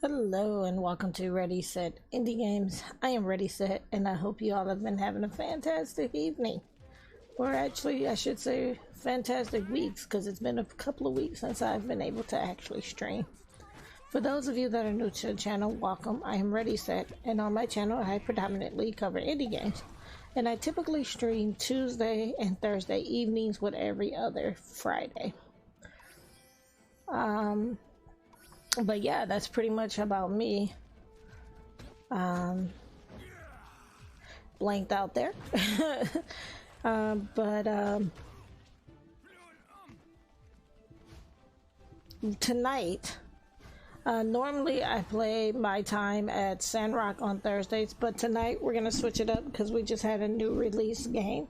Hello and welcome to Ready Set Indie Games. I am Ready Set and I hope you all have been having a fantastic evening. Or actually, I should say fantastic weeks because it's been a couple of weeks since I've been able to actually stream. For those of you that are new to the channel, welcome. I am Ready Set and on my channel I predominantly cover indie games. And I typically stream Tuesday and Thursday evenings with every other Friday. But yeah, that's pretty much about me. Blanked out there. but tonight, normally I play my time at Sandrock on Thursdays, but tonight we're gonna switch it up because we just had a new release game.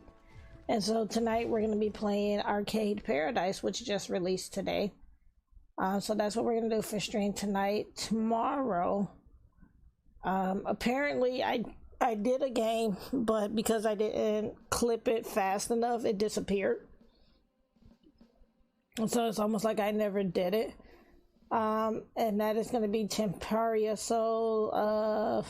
And so tonight we're gonna be playing Arcade Paradise, which just released today. So that's what we're gonna do for stream tonight. Tomorrow, apparently I did a game, but because I didn't clip it fast enough, it disappeared. So it's almost like I never did it. And that is gonna be Temperia. So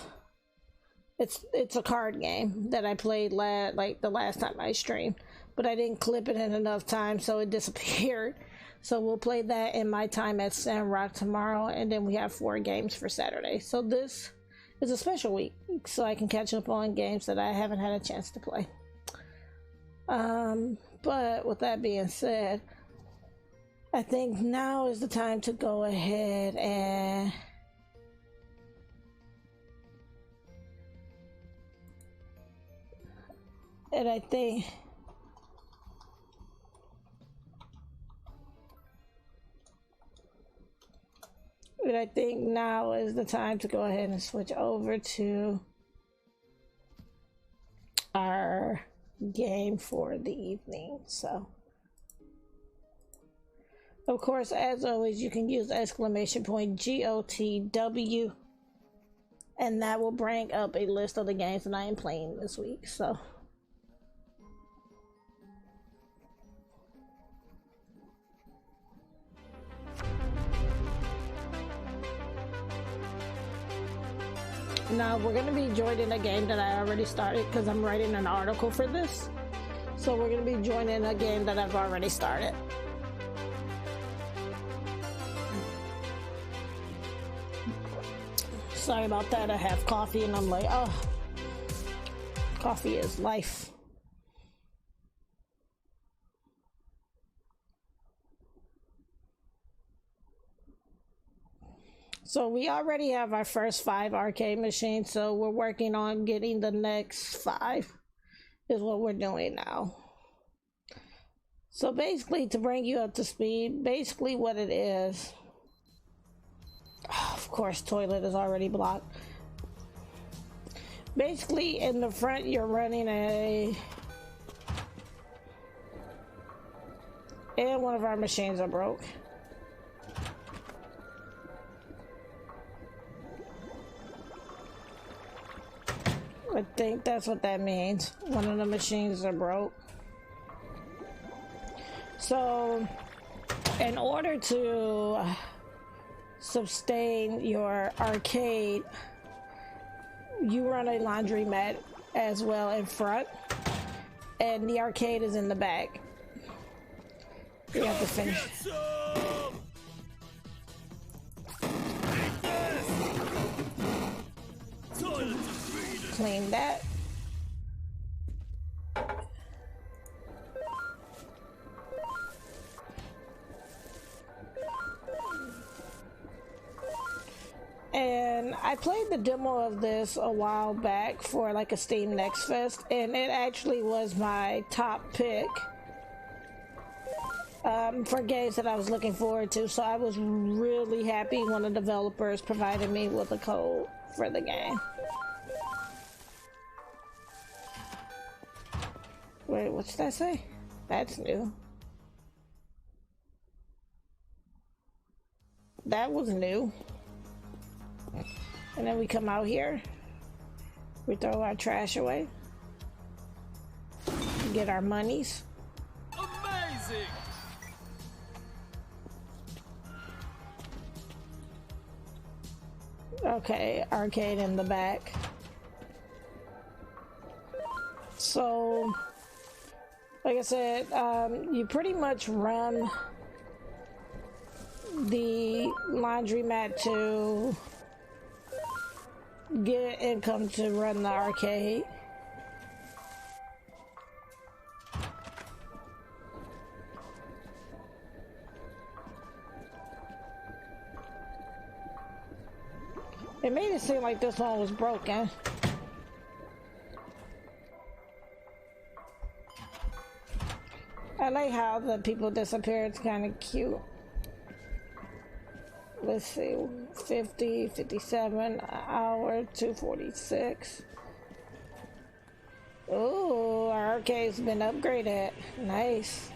it's a card game that I played the last time I streamed, but I didn't clip it in enough time, so it disappeared. So we'll play that in my time at Sandrock tomorrow, and then we have 4 games for Saturday. So this is a special week, so I can catch up on games that I haven't had a chance to play. But with that being said, I think now is the time to go ahead and I think now is the time to go ahead and switch over to our game for the evening. So, of course, as always, you can use !GOTW, and that will bring up a list of the games that I am playing this week. So. Now we're going to be joining a game that I already started because I'm writing an article for this. So we're going to be joining a game that I've already started. Sorry about that. I have coffee and I'm like, oh, coffee is life. So we already have our first 5 arcade machines, so we're working on getting the next 5 is what we're doing now. So basically, to bring you up to speed, basically what it is, of course toilet is already blocked. Basically in the front you're running and one of our machines are broke. I think that's what that means. One of the machines are broke. So, in order to sustain your arcade, you run a laundromat as well in front, and the arcade is in the back. You have to finish. Clean that. And I played the demo of this a while back for like a Steam Next Fest, and it actually was my top pick for games that I was looking forward to. So I was really happy when the developers provided me with a code for the game. Wait, what's that say? That's new. That was new. And then we come out here. We throw our trash away. Get our monies. Amazing! Okay, arcade in the back. So, like I said, you pretty much run the laundromat to get income to run the arcade. It made it seem like this one was broken. I like how the people disappear. It's kind of cute. Let's see, 50, 57, hour, 246. Ooh, our arcade's been upgraded. Nice.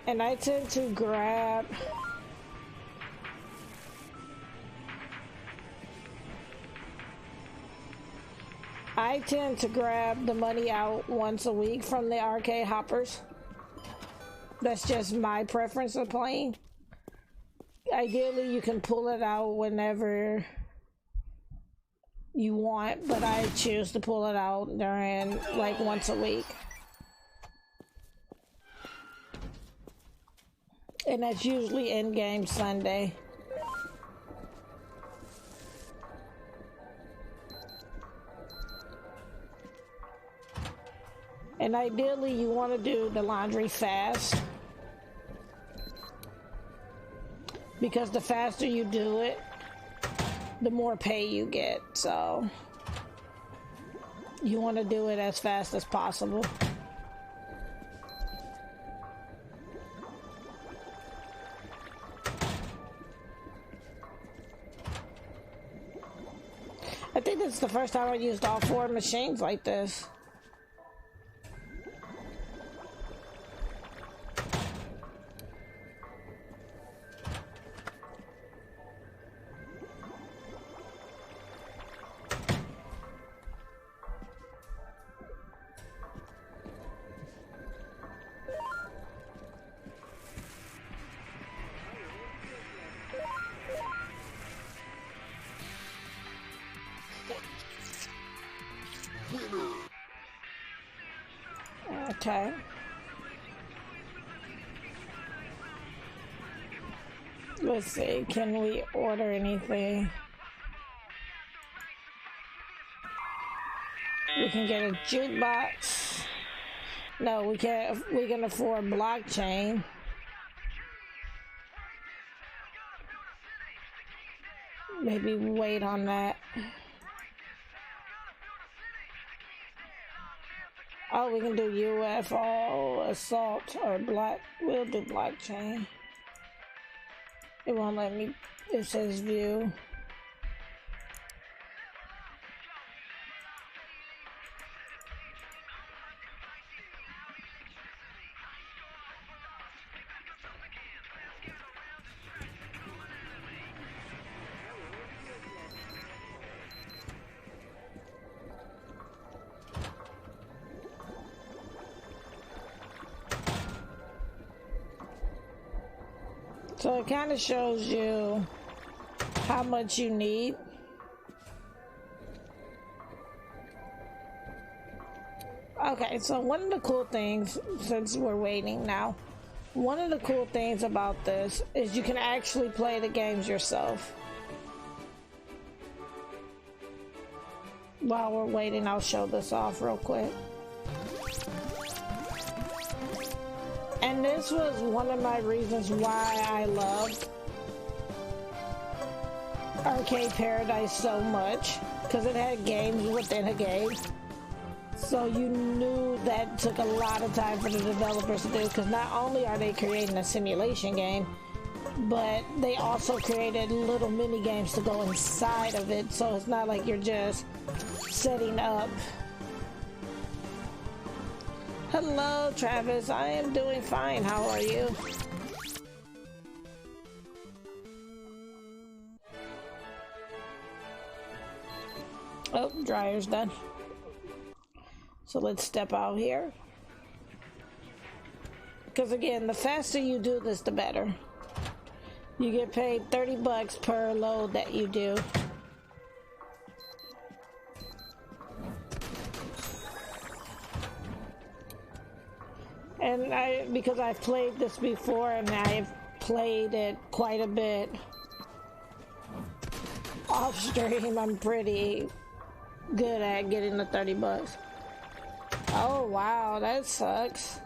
And I tend to grab the money out once a week from the arcade hoppers. That's just my preference of playing. Ideally, you can pull it out whenever you want, but I choose to pull it out during like once a week. And that's usually in-game Sunday. And ideally, you want to do the laundry fast. Because the faster you do it, the more pay you get. So, you want to do it as fast as possible. I think this is the first time I used all 4 machines like this. Okay. Let's see, can we order anything? We can get a jukebox. No, we can't. We can afford blockchain. Maybe wait on that. Oh, we can do UFO, assault, or block. We'll do blockchain. It won't let me. It says view. So it kind of shows you how much you need. Okay, so one of the cool things, since we're waiting now, one of the cool things about this is you can actually play the games yourself. While we're waiting, I'll show this off real quick. And this was one of my reasons why I loved Arcade Paradise so much, because it had games within a game. So you knew that took a lot of time for the developers to do, because not only are they creating a simulation game, but they also created little mini games to go inside of it, so it's not like you're just setting up. Hello, Travis. I am doing fine. How are you? Oh, dryer's done. So let's step out here. Because again, the faster you do this, the better. You get paid 30 bucks per load that you do. And because I've played this before and I've played it quite a bit off stream, I'm pretty good at getting the 30 bucks. Oh wow, that sucks.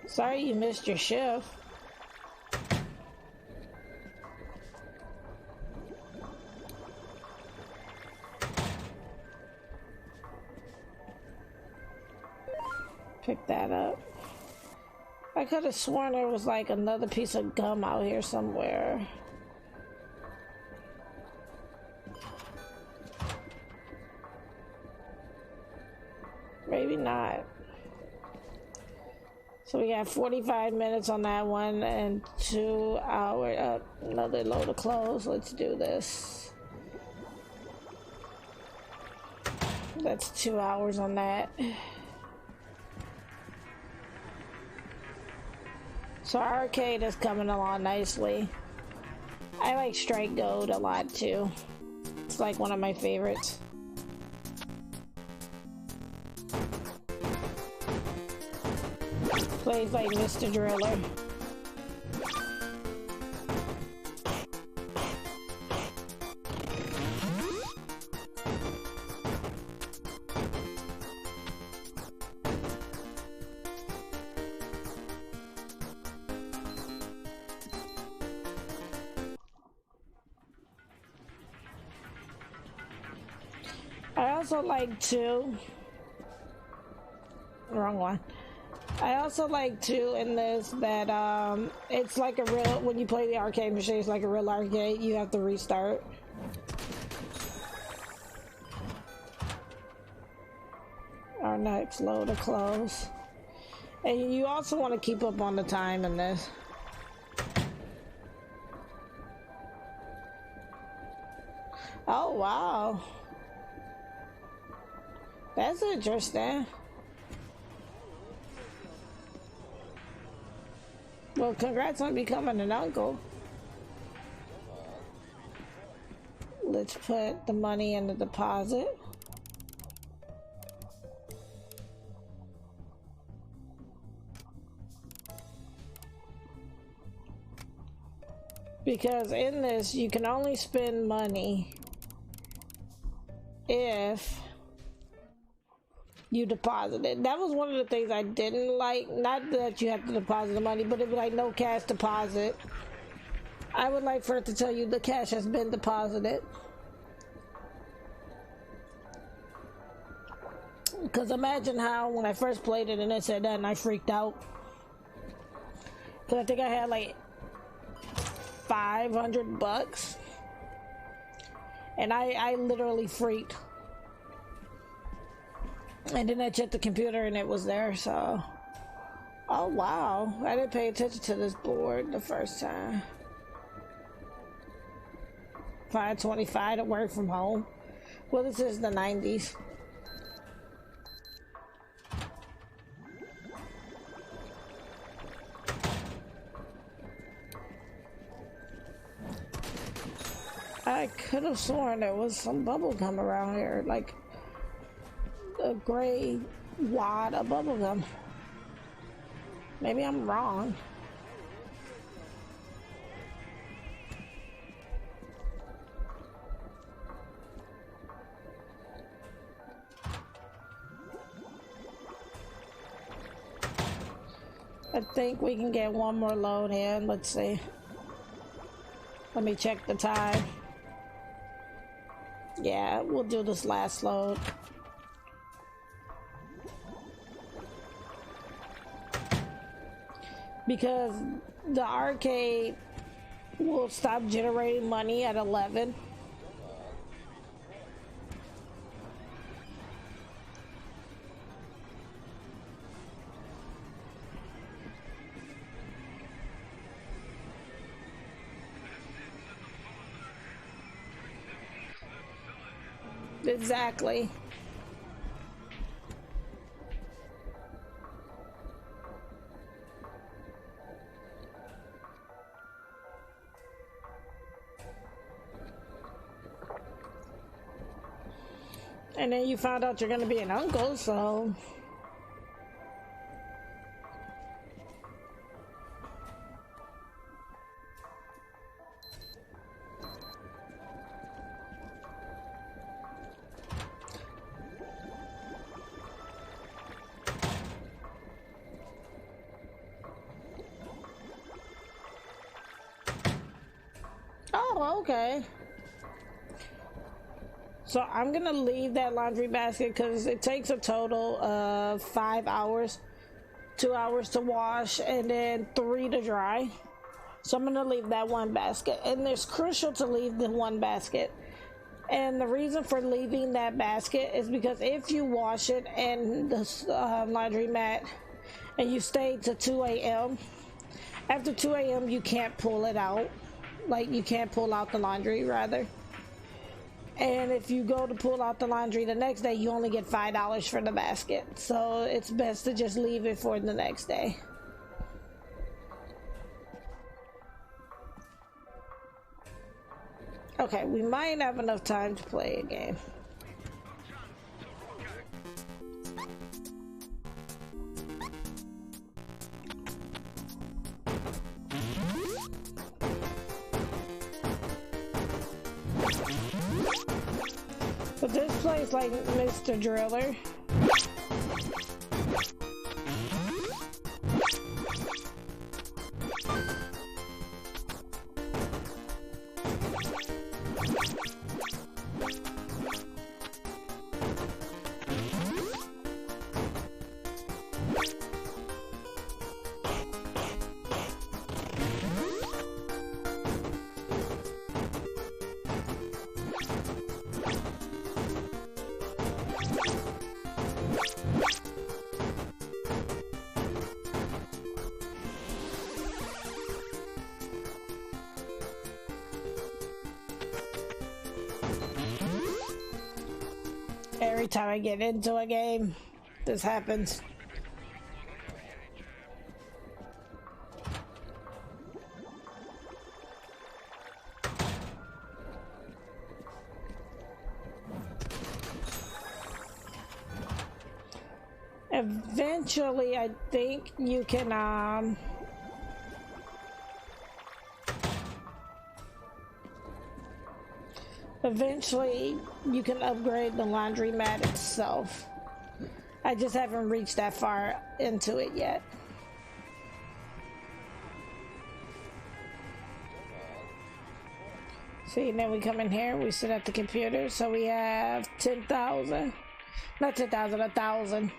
Sorry you missed your shift. Pick that up. I could have sworn there was like another piece of gum out here somewhere. Maybe not. So we got 45 minutes on that one and 2 hours. Another load of clothes. Let's do this. That's 2 hours on that. So our arcade is coming along nicely. I like Strike Gold a lot too. It's like one of my favorites. Plays like Mr. Driller. I also like to... Wrong one. I also like too in this that it's like a real, when you play the arcade machine, it's like a real arcade. You have to restart. Our next load of clothes. And you also want to keep up on the time in this. Oh wow. That's interesting. Well, congrats on becoming an uncle. Let's put the money in the deposit. Because in this, you can only spend money if you deposit it. That was one of the things I didn't like. Not that you have to deposit the money, but it was like no cash deposit. I would like for it to tell you the cash has been deposited. Because imagine how when I first played it and it said that and I freaked out. Because I think I had like 500 bucks. And I literally freaked. And then I checked the computer and it was there, so... Oh wow, I didn't pay attention to this board the first time. 525 to work from home. Well, this is the 90s. I could have sworn there was some bubble gum around here, like a gray wad of bubble gum. Maybe I'm wrong. I think we can get one more load in. Let's see. Let me check the time. Yeah, we'll do this last load. Because the arcade will stop generating money at 11. Exactly. And then you found out you're gonna be an uncle, so... Oh, okay. So I'm gonna leave that laundry basket because it takes a total of 5 hours, 2 hours to wash and then 3 to dry. So I'm gonna leave that one basket, and it's crucial to leave the one basket. And the reason for leaving that basket is because if you wash it in the laundry mat and you stay to 2 a.m., after 2 a.m. you can't pull it out. Like, you can't pull out the laundry, rather. And if you go to pull out the laundry the next day, you only get $5 for the basket. So it's best to just leave it for the next day. Okay, we might have enough time to play a game. But this plays like Mr. Driller. Every time I get into a game, this happens. Eventually, I think you can, eventually, you can upgrade the laundromat itself. I just haven't reached that far into it yet. See, then we come in here, we sit at the computer, so we have 10,000. Not 10,000, 1,000.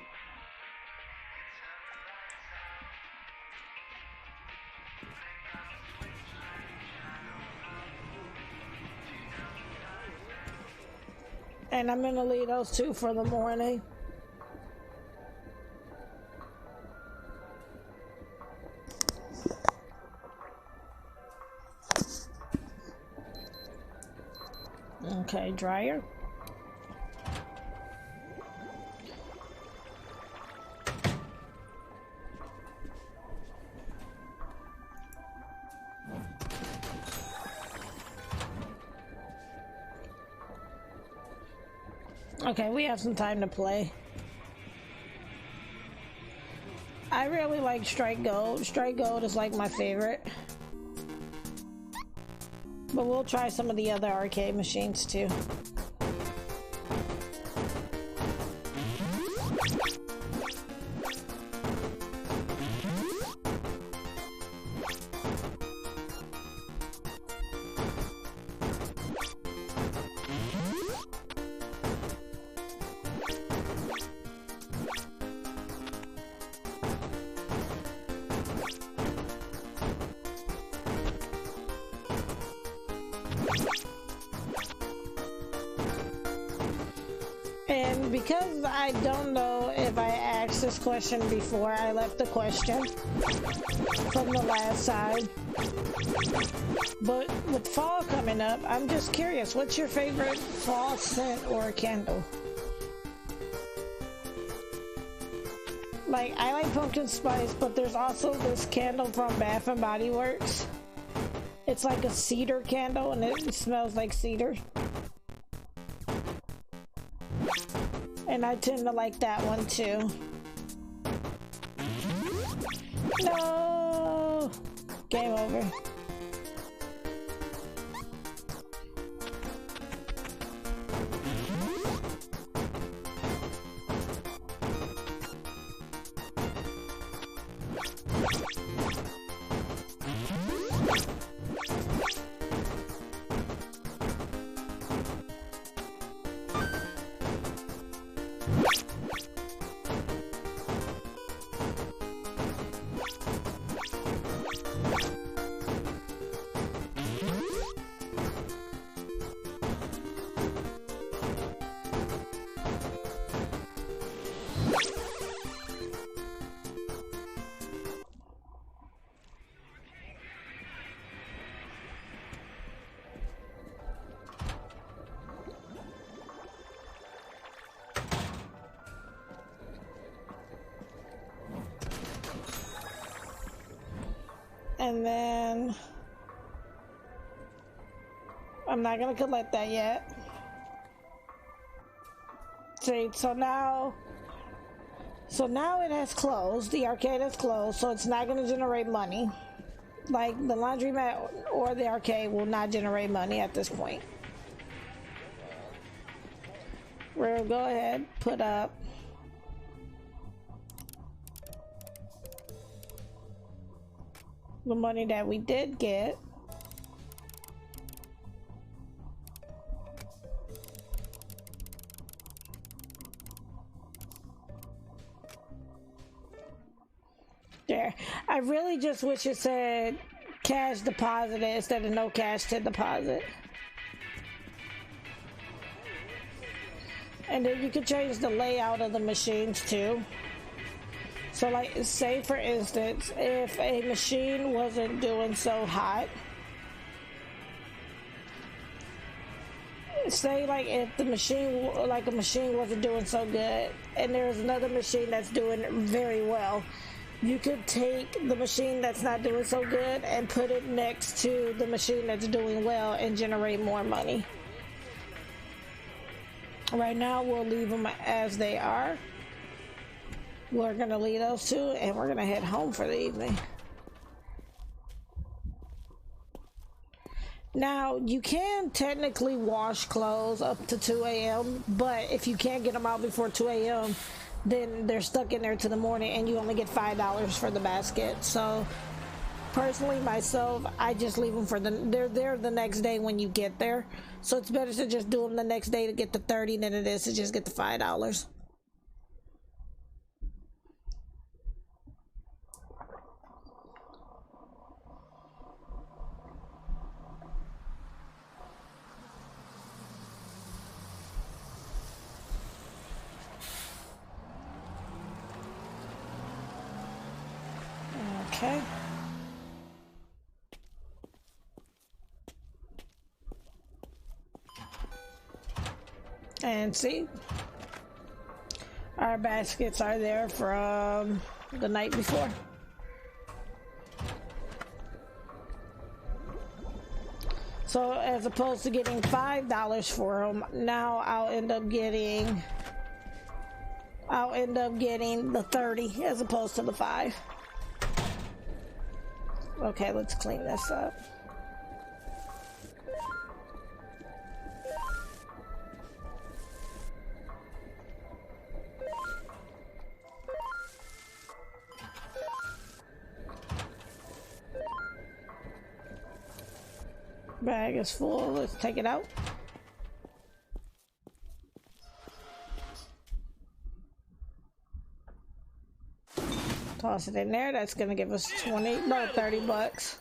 And I'm gonna leave those two for the morning. Okay, dryer. Okay, we have some time to play. I really like Strike Gold. Strike Gold is like my favorite. But we'll try some of the other arcade machines too. And because I don't know if I asked this question before, I left the question from the last time. But with fall coming up, I'm just curious, what's your favorite fall scent or candle? Like, I like pumpkin spice, but there's also this candle from Bath and Body Works. It's like a cedar candle and it smells like cedar. And I tend to like that one too. No! Game over. And then I'm not gonna collect that yet. See, so now it has closed. The arcade has closed, so it's not gonna generate money. Like the laundromat or the arcade will not generate money at this point. We'll go ahead, put up the money that we did get. There. I really just wish it said cash deposited instead of no cash to deposit. And then you can change the layout of the machines too. So like, say for instance, if a machine wasn't doing so hot, say like if the machine, like a machine wasn't doing so good and there's another machine that's doing very well, you could take the machine that's not doing so good and put it next to the machine that's doing well and generate more money. Right now we'll leave them as they are. We're gonna leave those two and we're gonna head home for the evening. Now you can technically wash clothes up to 2 a.m. but if you can't get them out before 2 a.m. then they're stuck in there to the morning and you only get $5 for the basket. So personally myself, I just leave them for they're there the next day when you get there. So it's better to just do them the next day to get the 30 than it is to just get the $5. Okay. And see, our baskets are there from the night before. So as opposed to getting $5 for them, now I'll end up getting the 30 as opposed to the 5. Okay, let's clean this up. Bag is full, let's take it out. Toss it in there, that's gonna give us 30 bucks.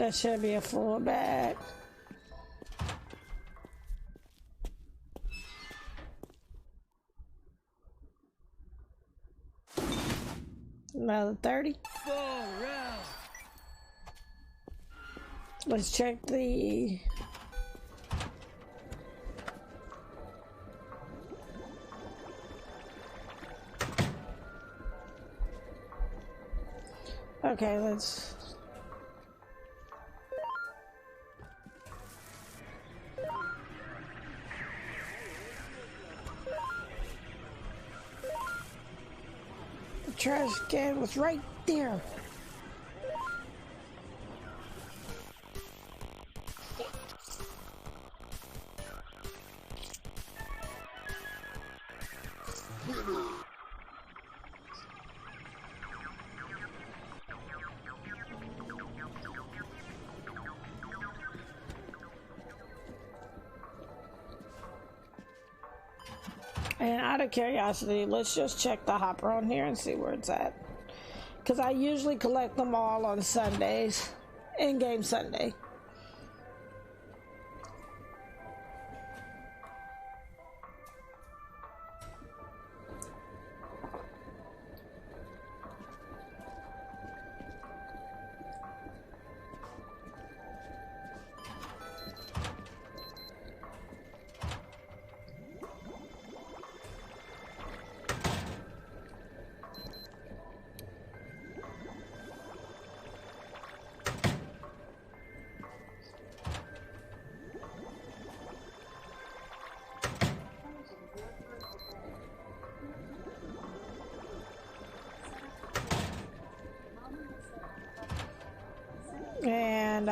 That should be a full bag. Another 30. Let's check the... Okay, let's... The trash can was right there. And out of curiosity, let's just check the hopper on here and see where it's at. Because I usually collect them all on Sundays, in-game Sunday. And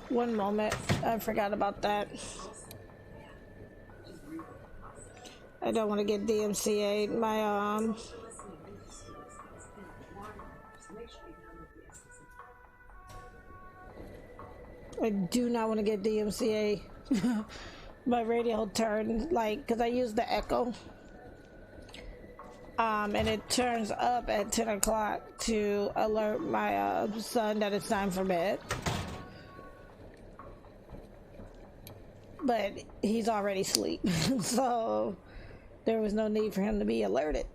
one moment, I forgot about that. I don't want to get DMCA'd. I do not want to get DMCA. My radio turned, like, because I use the Echo. And it turns up at 10 o'clock to alert my son that it's time for bed. But he's already asleep, so there was no need for him to be alerted.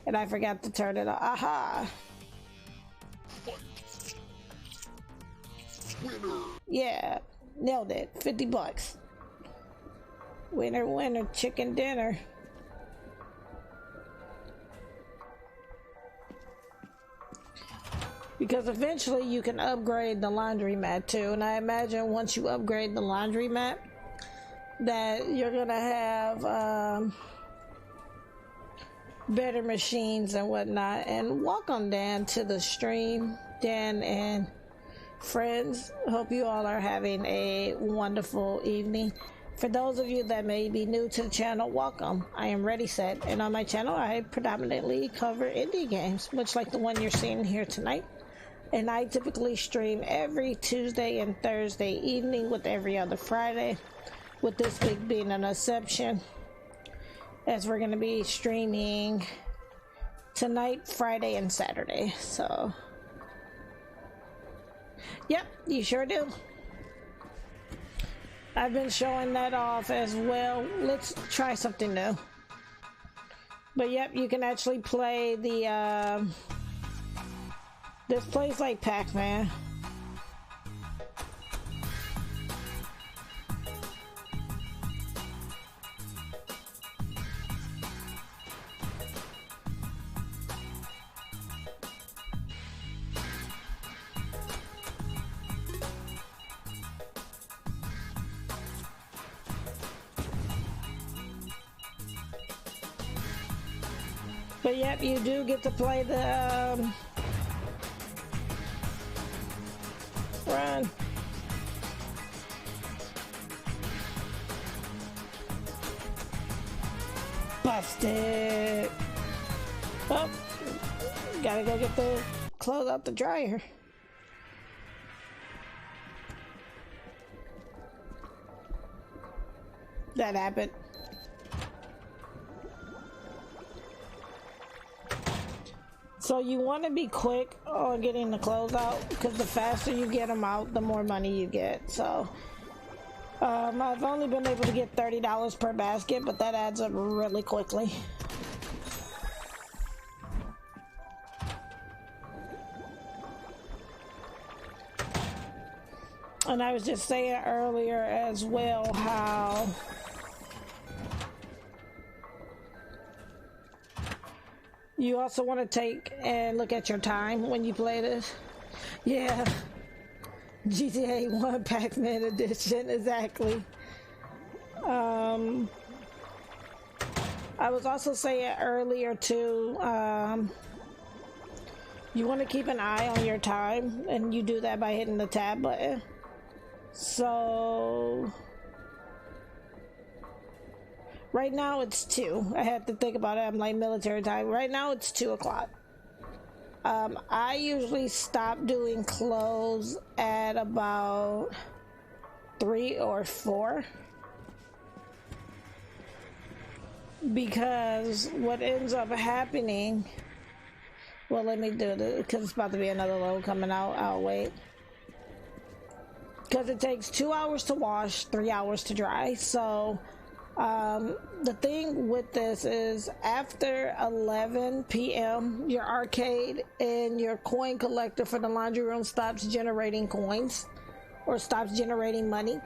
And I forgot to turn it off. Aha! Yeah, nailed it. 50 bucks. Winner, winner, chicken dinner. Because eventually you can upgrade the laundromat too, and I imagine once you upgrade the laundromat that you're gonna have better machines and whatnot. And welcome, Dan, to the stream. Dan and friends, hope you all are having a wonderful evening. For those of you that may be new to the channel, welcome. I am Ready Set, and on my channel I predominantly cover indie games, much like the one you're seeing here tonight. And I typically stream every Tuesday and Thursday evening, with every other Friday, with this week being an exception, as we're going to be streaming tonight, Friday, and Saturday. So, yep, you sure do. I've been showing that off as well. Let's try something new. But yep, you can actually play the this plays like Pac-Man. But yep, you do get to play the run. Busted. Oh, gotta go get the clothes out the dryer. That happened. So you want to be quick on getting the clothes out, because the faster you get them out, the more money you get. So I've only been able to get $30 per basket, but that adds up really quickly. And I was just saying earlier as well how you also want to take and look at your time when you play this. Yeah, GTA 1 Pac-Man Edition, exactly. I was also saying earlier too, you want to keep an eye on your time, and you do that by hitting the tab button. So right now it's 2. I had to think about it. I'm like military time. Right now it's 2 o'clock. I usually stop doing clothes at about 3 or 4. Because what ends up happening... Well, let me do this because it's about to be another load coming out. I'll wait. Because it takes 2 hours to wash, 3 hours to dry. So the thing with this is after 11 p.m. your arcade and your coin collector for the laundry room stops generating coins or stops generating money.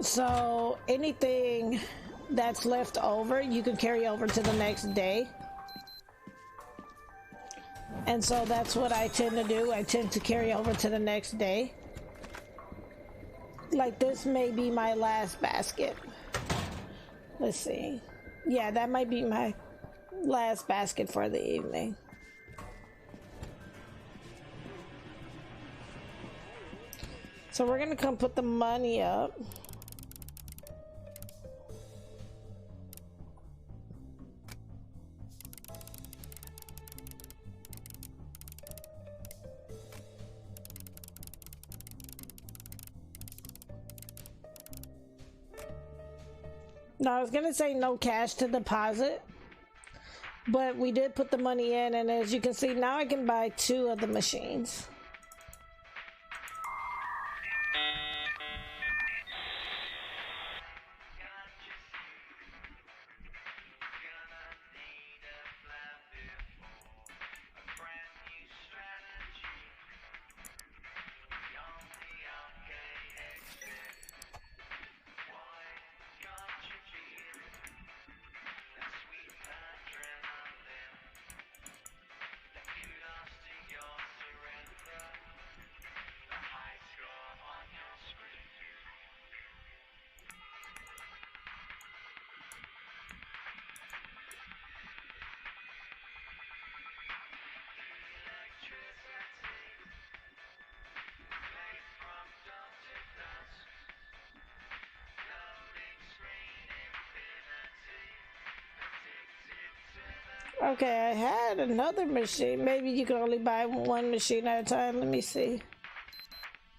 So anything that's left over you can carry over to the next day. And so that's what I tend to do. I tend to carry over to the next day. Like this may be my last basket. Let's see. Yeah, that might be my last basket for the evening. So we're gonna come put the money up. No, I was gonna say no cash to deposit, but we did put the money in, and as you can see, now I can buy 2 of the machines. Okay, I had another machine. Maybe you can only buy 1 machine at a time. Let me see.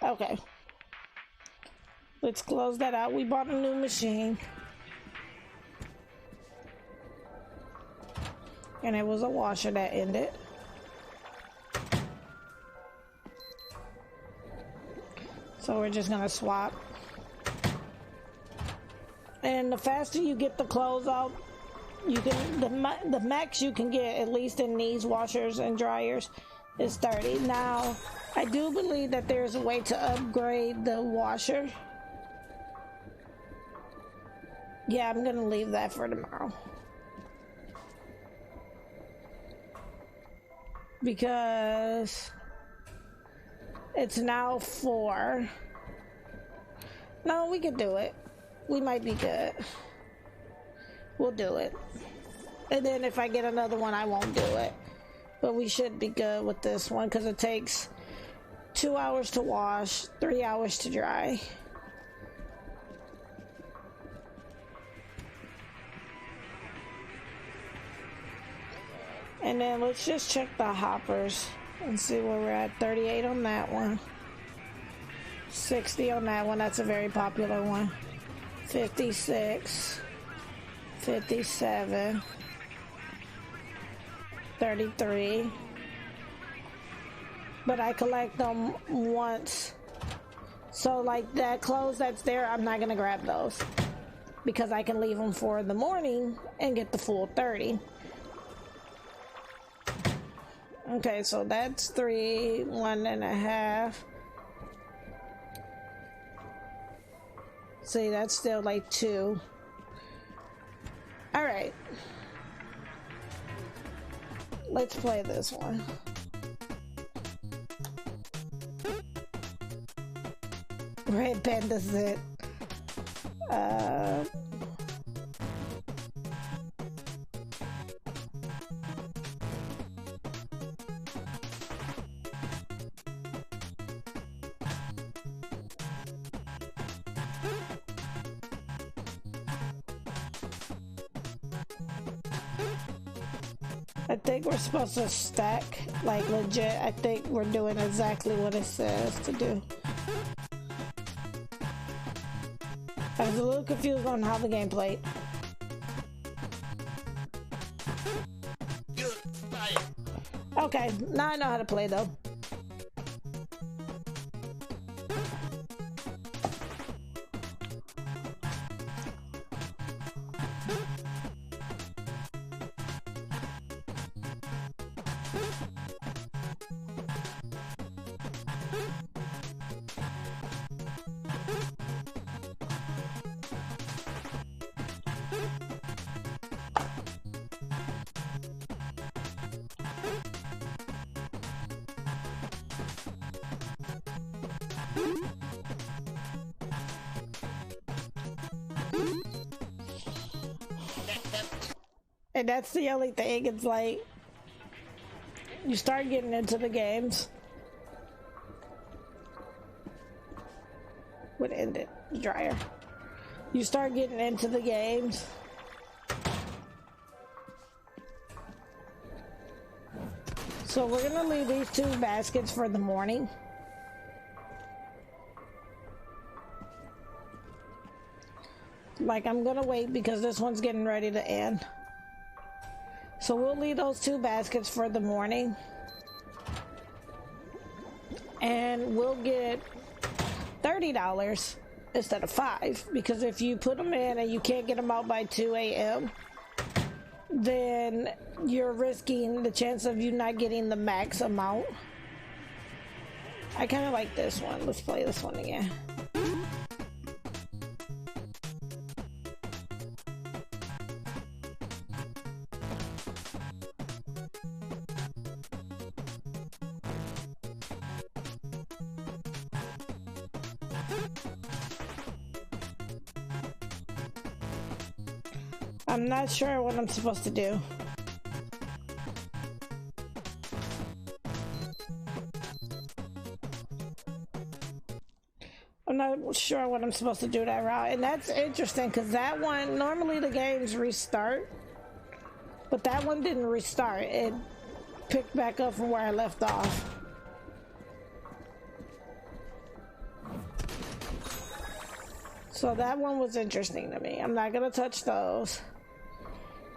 Okay. Let's close that out. We bought a new machine. And it was a washer that ended. So we're just gonna swap. And the faster you get the clothes out, you can the max you can get, at least in these washers and dryers, is 30. Now I do believe that there's a way to upgrade the washer. Yeah, I'm gonna leave that for tomorrow, because it's now 4. No, we could do it. We might be good. We'll do it. And then if I get another one, I won't do it. But we should be good with this one, because it takes 2 hours to wash, 3 hours to dry. And then let's just check the hoppers and see where we're at. 38 on that one. 60 on that one. That's a very popular one. 56. 57. 33. But I collect them once. So like that clothes that's there, I'm not gonna grab those because I can leave them for the morning and get the full 30. Okay, so that's 3, 1.5. See, that's still like 2. All right. Let's play this one. Red Panda's it. I think we're supposed to stack, like legit. I think we're doing exactly what it says to do. I was a little confused on how the game played. Okay, now I know how to play though. And that's the only thing, it's like, you start getting into the games. Would end it, dryer. You start getting into the games. So we're gonna leave these 2 baskets for the morning. Like, I'm gonna wait because this one's getting ready to end. So we'll leave those 2 baskets for the morning. And we'll get $30 instead of 5. Because if you put them in and you can't get them out by 2 a.m., then you're risking the chance of you not getting the max amount. I kind of like this one. Let's play this one again. I'm not sure what I'm supposed to do. I'm not sure what I'm supposed to do that route. And that's interesting because that one, normally the games restart, but that one didn't restart. It picked back up from where I left off. So that one was interesting to me. I'm not gonna touch those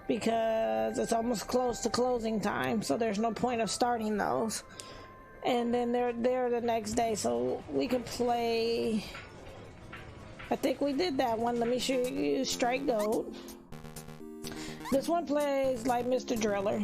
because it's almost close to closing time, so there's no point of starting those. And then they're there the next day, so we could play. I think we did that one. Let me show you Strike Gold. This one plays like Mr. Driller.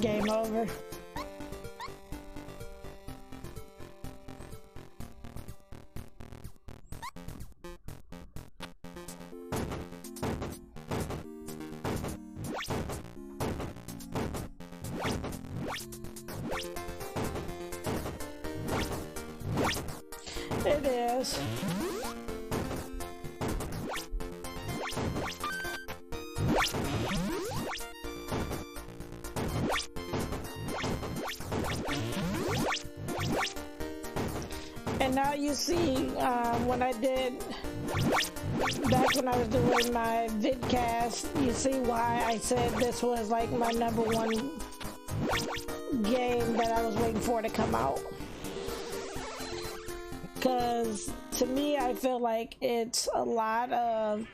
Game over. it is. And now you see, when I did, back when I was doing my vidcast, you see why I said this was like my #1 game that I was waiting for to come out. Because to me, I feel like it's a lot of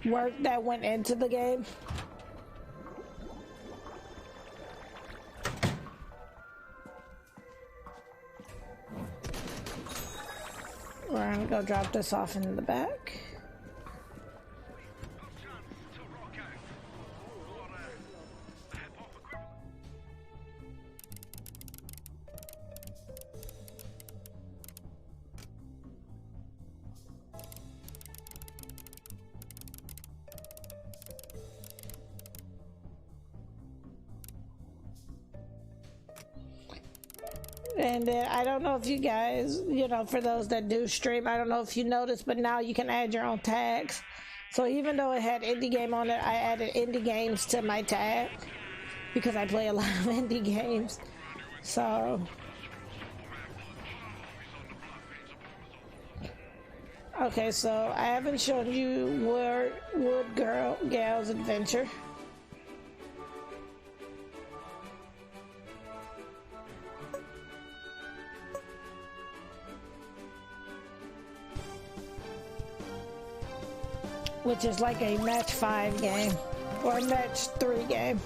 work that went into the game. We're gonna go drop this off in the back. And I don't know if you guys, you know, for those that do stream, I don't know if you noticed, but now you can add your own tags. So even though it had indie game on it, I added indie games to my tag because I play a lot of indie games. So okay, so I haven't shown you Wood Gal's Adventure. Which is like a match 5 game or a match 3 game.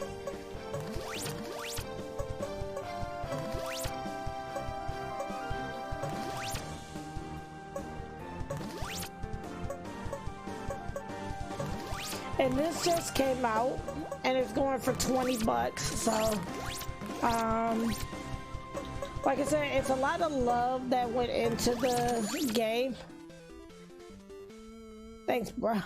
And this just came out and it's going for 20 bucks. So, like I said, it's a lot of love that went into the game. Thanks, bro.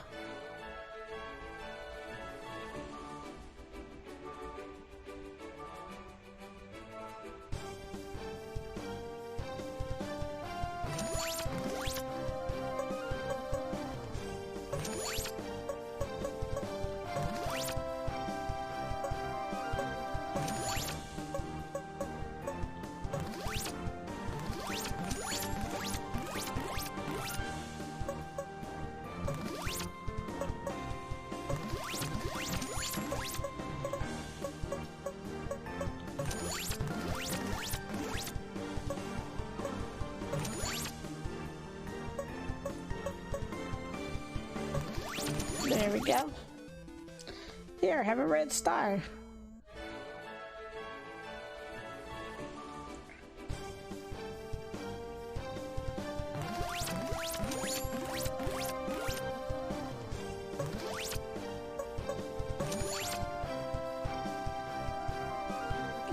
There we go. Here, have a red star.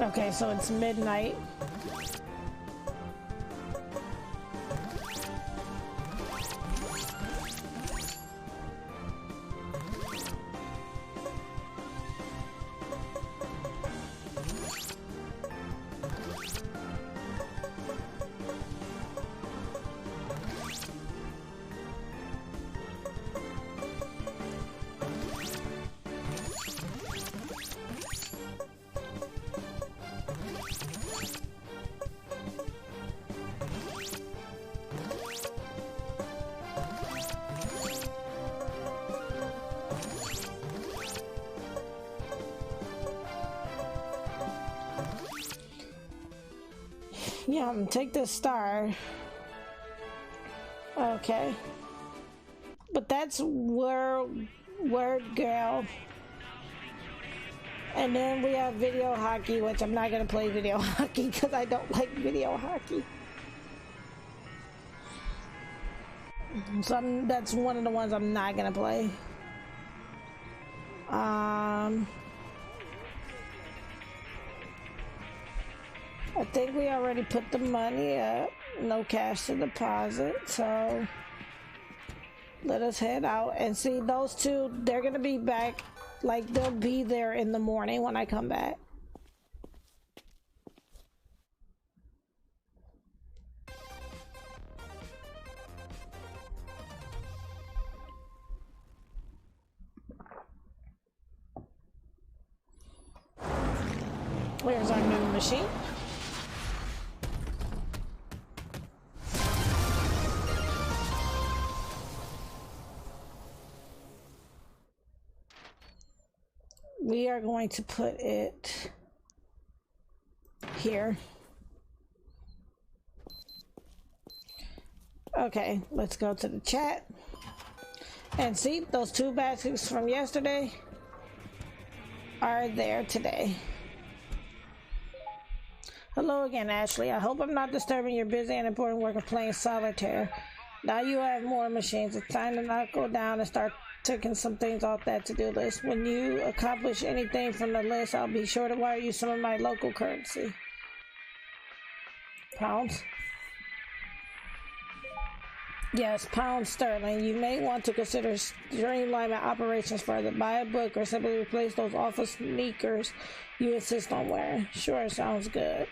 Okay, so it's midnight. Yeah, take this star. Okay. But that's Word Gal. And then we have video hockey, which I'm not gonna play video hockey because I don't like video hockey. So that's one of the ones I'm not gonna play. I think we already put the money up. No cash to deposit, so let us head out and see those two. They're gonna be back, like they'll be there in the morning when I come back. Where's our new machine? We are going to put it here. Okay, let's go to the chat. And see, those 2 baskets from yesterday are there today. Hello again, Ashley. I hope I'm not disturbing your busy and important work of playing solitaire. Now you have more machines. It's time to not go down and start taking some things off that to-do list. When you accomplish anything from the list, I'll be sure to wire you some of my local currency. Pounds? Yes, pounds sterling. You may want to consider streamlining operations further. Buy a book or simply replace those awful sneakers you insist on wearing. Sure, sounds good.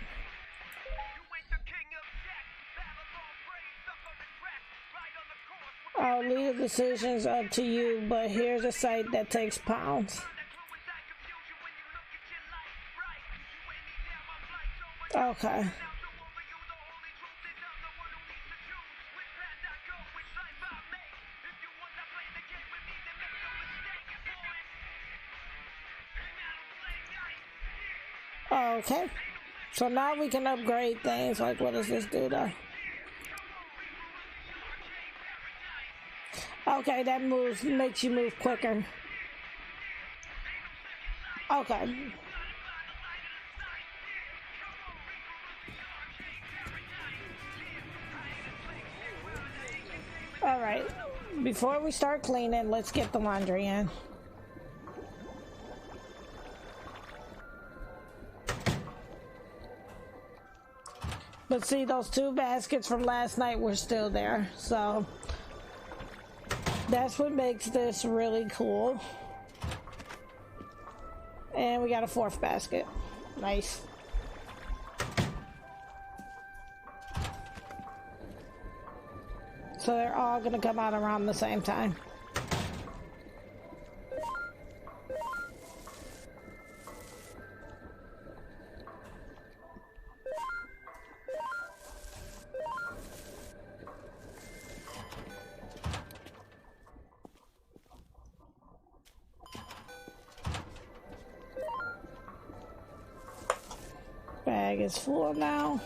I'll leave the decisions up to you, but here's a site that takes pounds. Okay. Okay. So now we can upgrade things. Like, what does this do though? Okay, that makes you move quicker. Okay. All right. Before we start cleaning, let's get the laundry in. But see, those 2 baskets from last night were still there, so that's what makes this really cool. And we got a 4th basket. Nice. So they're all gonna come out around the same time. Bag is full now.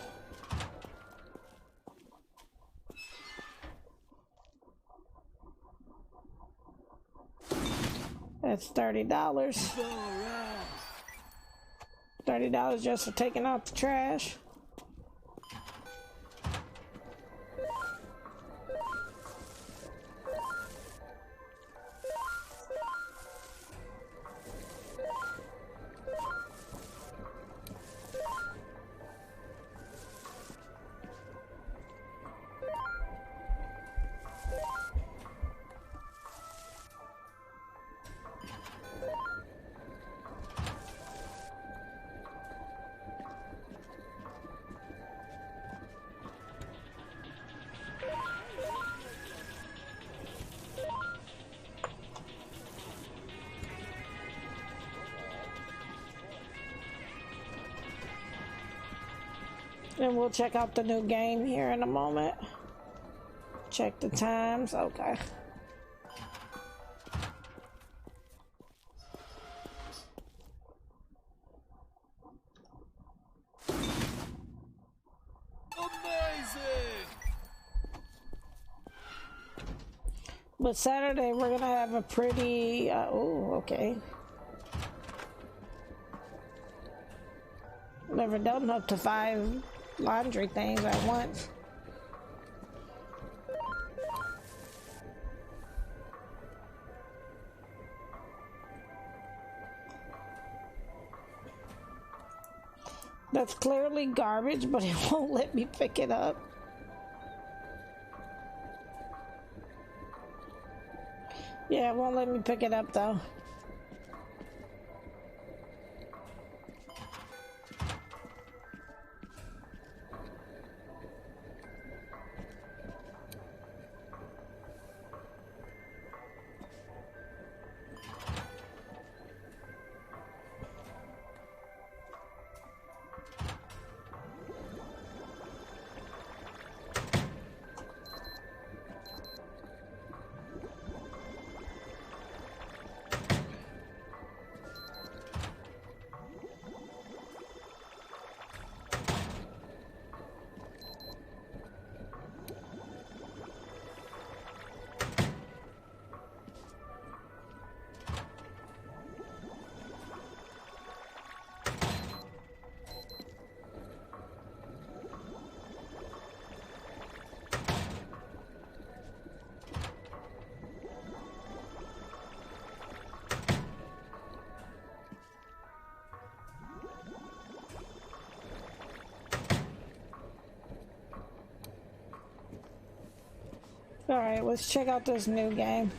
That's $30. $30 just for taking out the trash. And we'll check out the new game here in a moment. Check the times. Okay. Amazing! But Saturday we're gonna have a pretty oh, okay. Never done up to 5 laundry things at once. That's clearly garbage, but it won't let me pick it up. Yeah, it won't let me pick it up though. Alright, let's check out this new game.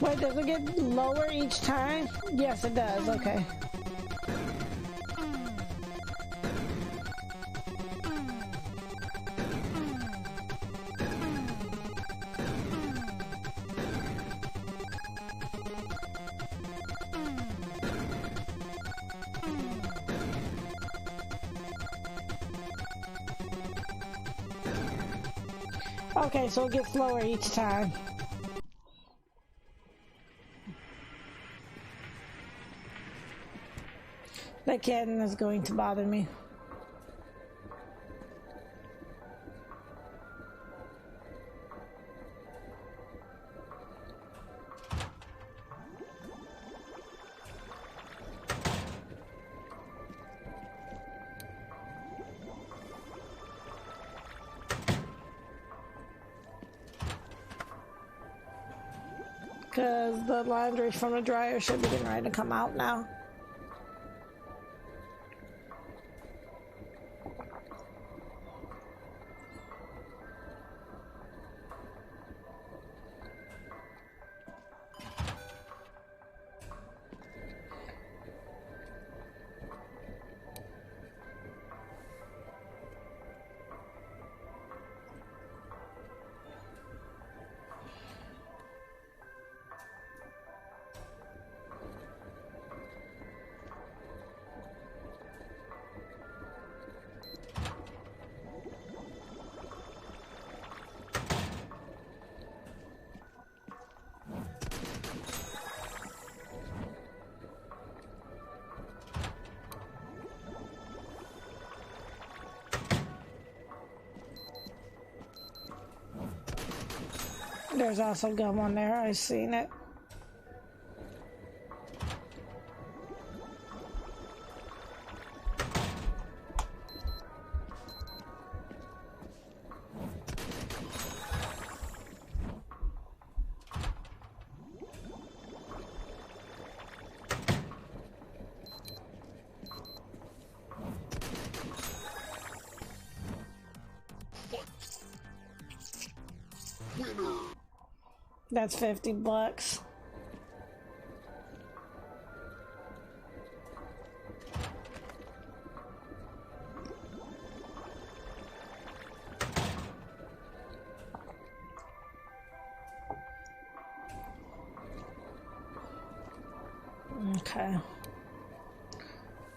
Wait, does it get lower each time? Yes, it does. Okay. Okay, so it gets lower each time. That kitten is going to bother me. Because the laundry from the dryer should be getting ready to come out now. There's also gum on there. I've seen it. That's $50. Okay.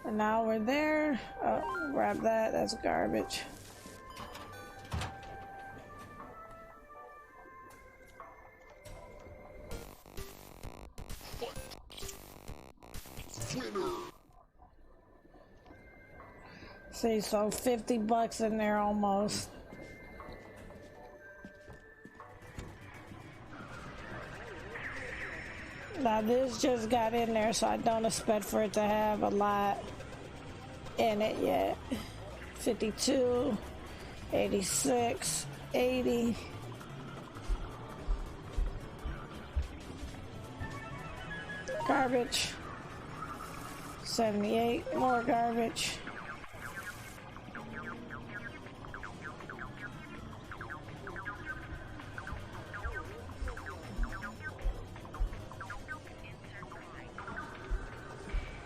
And now we're there. Oh, grab that. That's garbage. See, so $50 in there almost. Now this just got in there, so I don't expect for it to have a lot in it yet. 52, 86, 80. Garbage. 78, more garbage.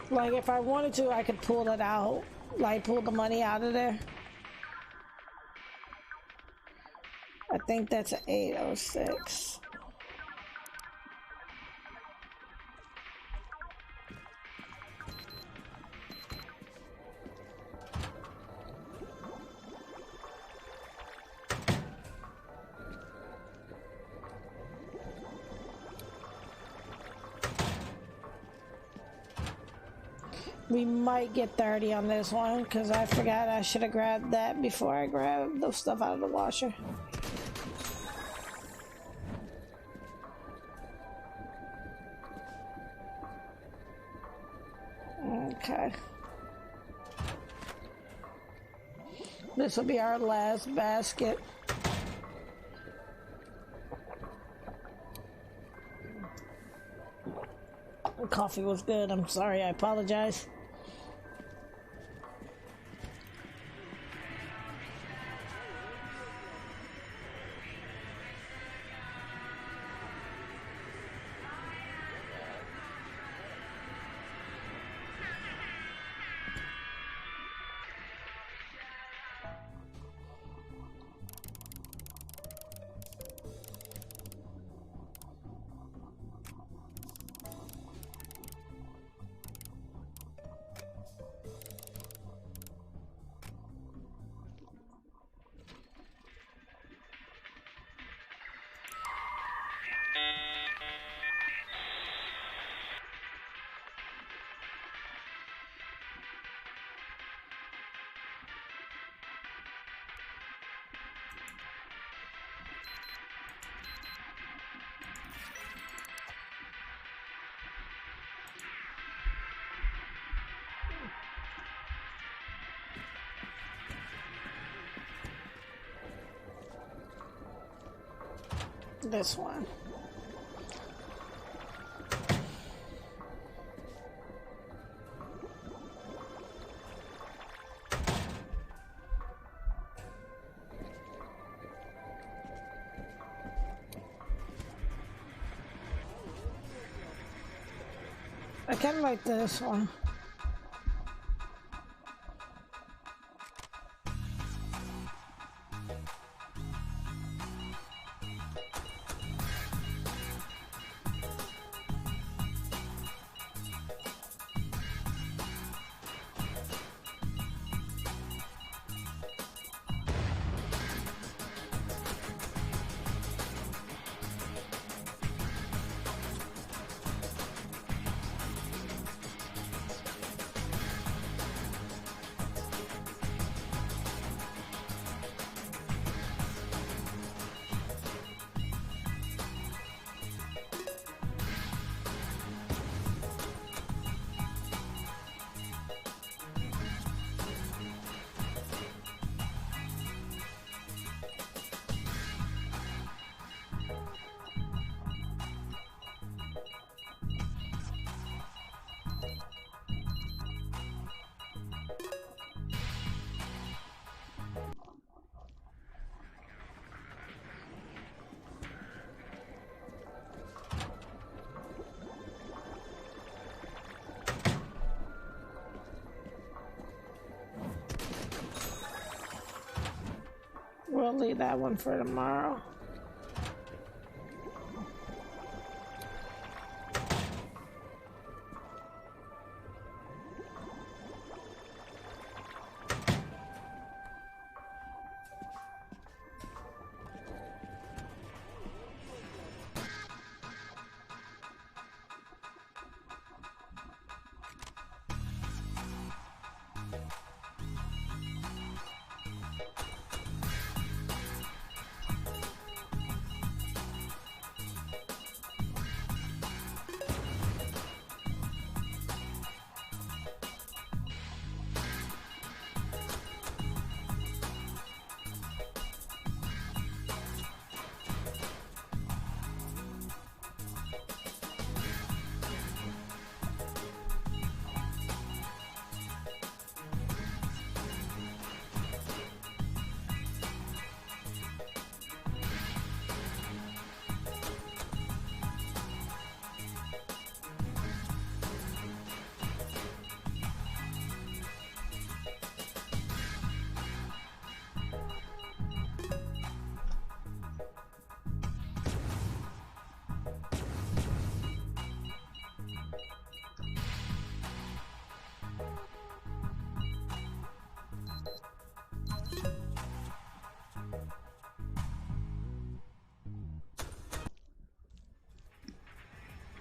Like, if I wanted to, I could pull it out. Like, pull the money out of there. I think that's an 806. We might get 30 on this one because I forgot I should have grabbed that before I grabbed the stuff out of the washer. Okay. This will be our last basket. The coffee was good. I'm sorry. I apologize. This one. I kind of like this one. We'll leave that one for tomorrow.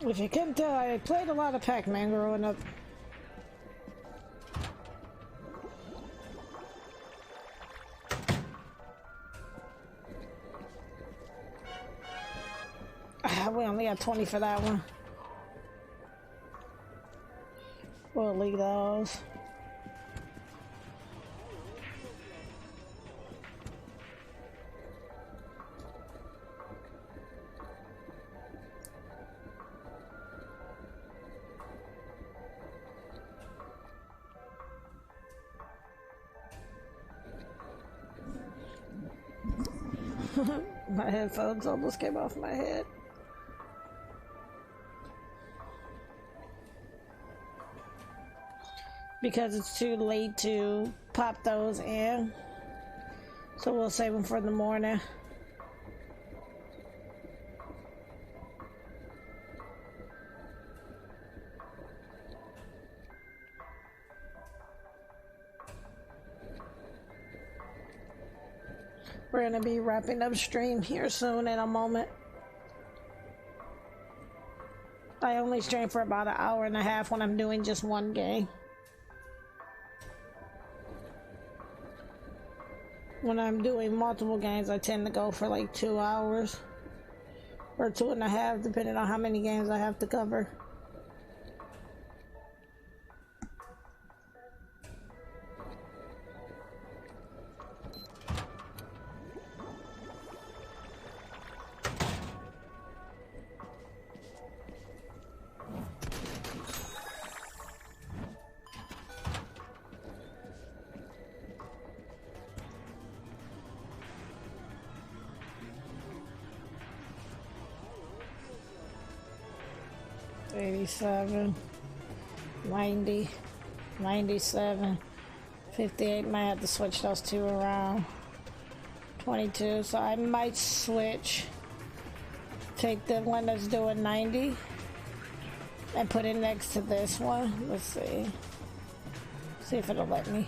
If you couldn't tell, I played a lot of Pac-Man growing up. only got 20 for that one. We'll leave those. My headphones almost came off my head. Because it's too late to pop those in. So we'll save them for the morning. We're gonna be wrapping up stream here soon in a moment. I only stream for about an hour and a half when I'm doing just one game. When I'm doing multiple games, I tend to go for like 2 hours or 2.5, depending on how many games I have to cover. $87, $90, $97, $58. Might have to switch those two around. $22. So I might switch. Take the one that's doing $90 and put it next to this one. Let's see. See if it'll let me.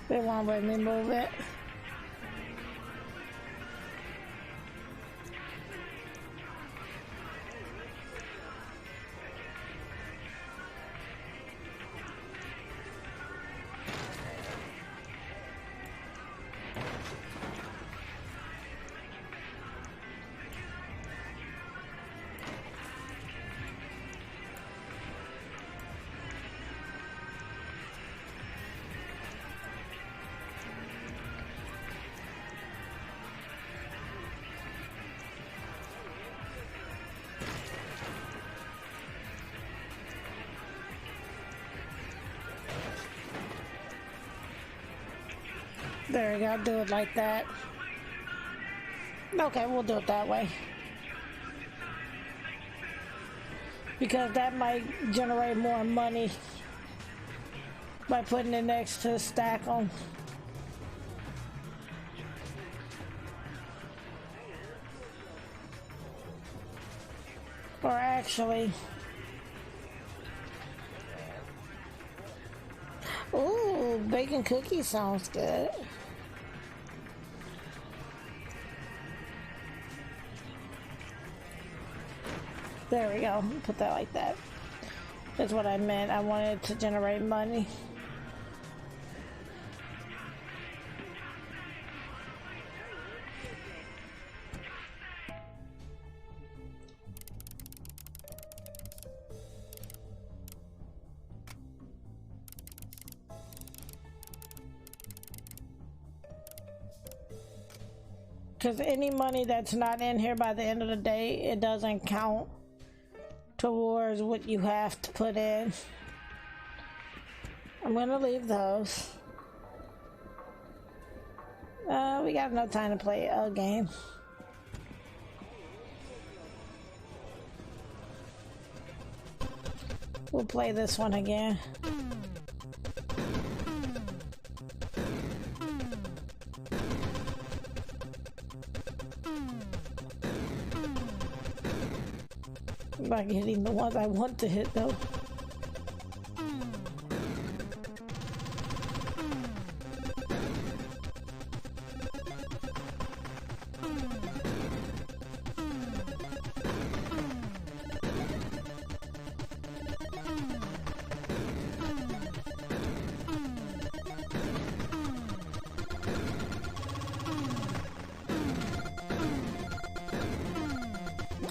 They won't let me move it. There we go, do it like that. Okay, we'll do it that way. Because that might generate more money by putting it next to stack them. Or actually... Ooh, bacon cookie sounds good. There we go. Put that like that. That's what I meant. I wanted to generate money. Because any money that's not in here by the end of the day, it doesn't count towards what you have to put in. I'm gonna leave those. We got no time to play a game. We'll play this one again. I'm not hitting the ones I want to hit though.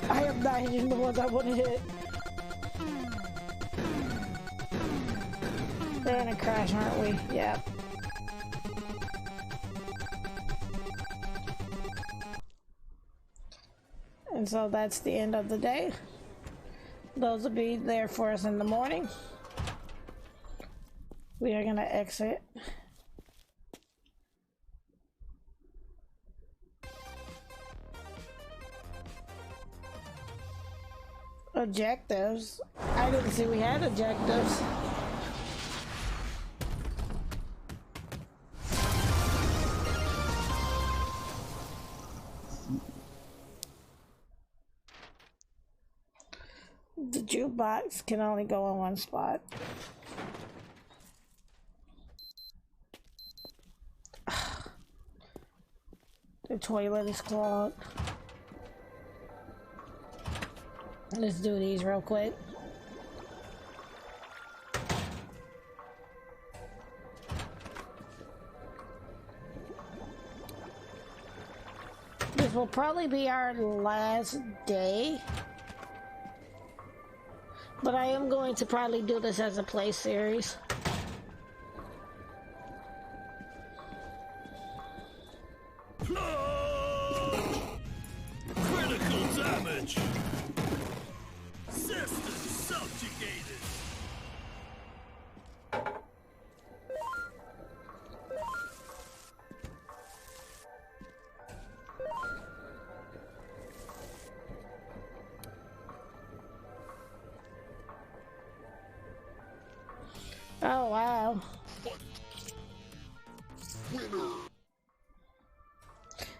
I am not hitting the ones I want to hit. We're gonna crash, aren't we? Yeah. And so that's the end of the day. Those will be there for us in the morning. We are gonna exit. Objectives? I didn't see we had objectives. The jukebox can only go in one spot. The toilet is clogged. Let's do these real quick. This will probably be our last day. But I am going to probably do this as a play series. Critical damage. System subjugated. Oh wow.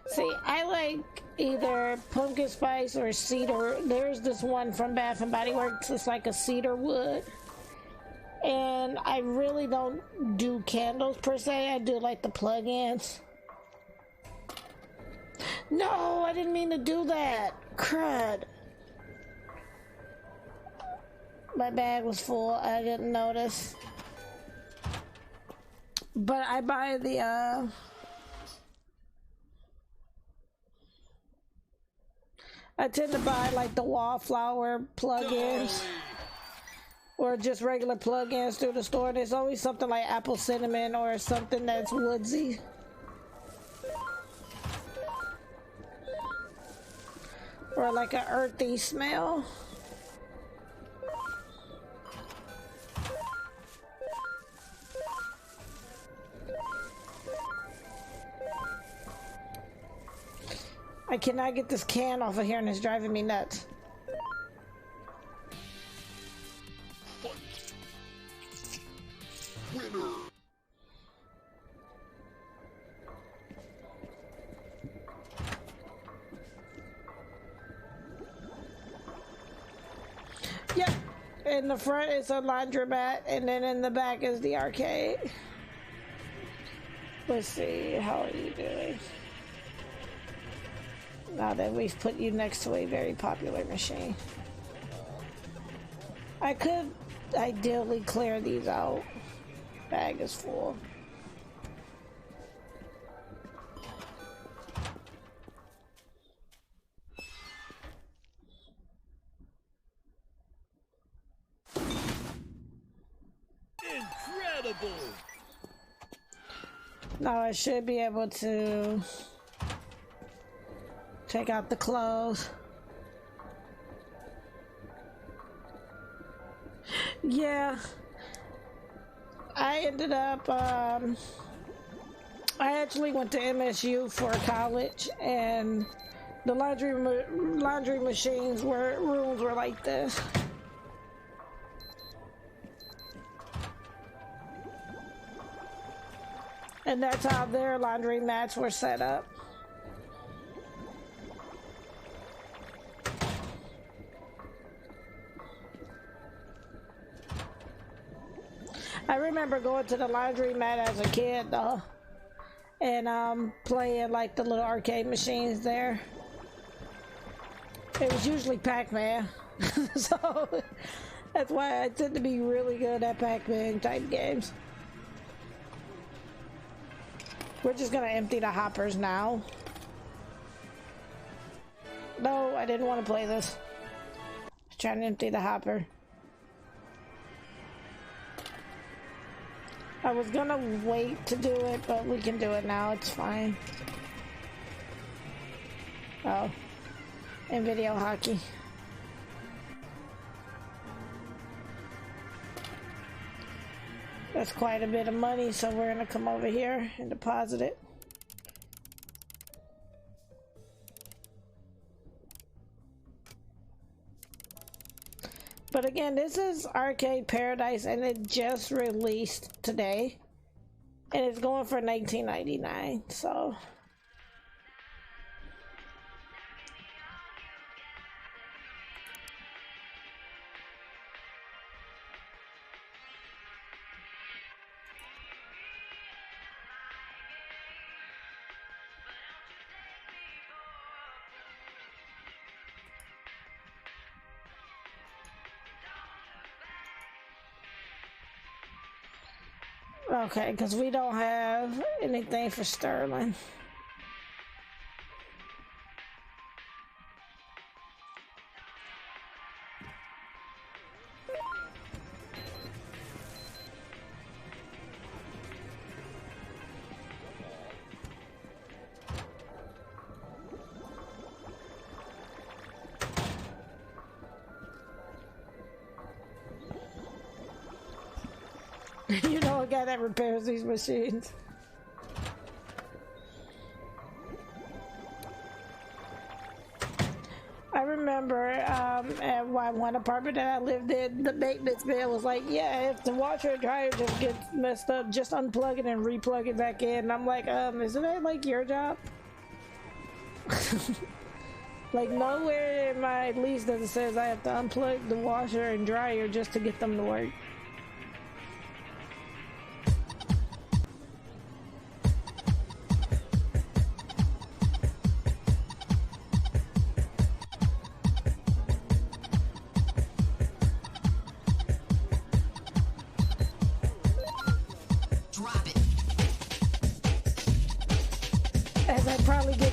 See, I like either pumpkin spice or cedar. There's this one from Bath and Body Works. It's like a cedar wood. And I really don't do candles per se. I do like the plug-ins. No, I didn't mean to do that. Crud. My bag was full. I didn't notice. But I buy the I tend to buy like the wallflower plugins or just regular plugins through the store. There's always something like apple cinnamon or something that's woodsy. Or like an earthy smell. I cannot get this can off of here and it's driving me nuts. Yep. In the front is a laundromat and then in the back is the arcade. Let's see, how are you doing? Now that we've put you next to a very popular machine. I could ideally clear these out. Bag is full. Incredible! Now I should be able to take out the clothes. Yeah. I ended up, I actually went to MSU for college and the laundry machines rooms were like this. And that's how their laundry mats were set up. I remember going to the laundry mat as a kid though, and playing like the little arcade machines there. It was usually Pac-Man, so that's why I tend to be really good at Pac-Man type games. We're just gonna empty the hoppers now. No, I didn't want to play this. I was trying to empty the hopper. I was gonna wait to do it, but we can do it now. It's fine. Oh. And video hockey. That's quite a bit of money, so we're gonna come over here and deposit it. But again, this is Arcade Paradise and it just released today. And it's going for $19.99, so... Okay, because we don't have anything for Sterling. You know a guy that repairs these machines. I remember at one apartment that I lived in, the maintenance man was like, yeah, if the washer and dryer just gets messed up, just unplug it and replug it back in. And I'm like, isn't that like your job? Like nowhere in my lease does it says I have to unplug the washer and dryer just to get them to work.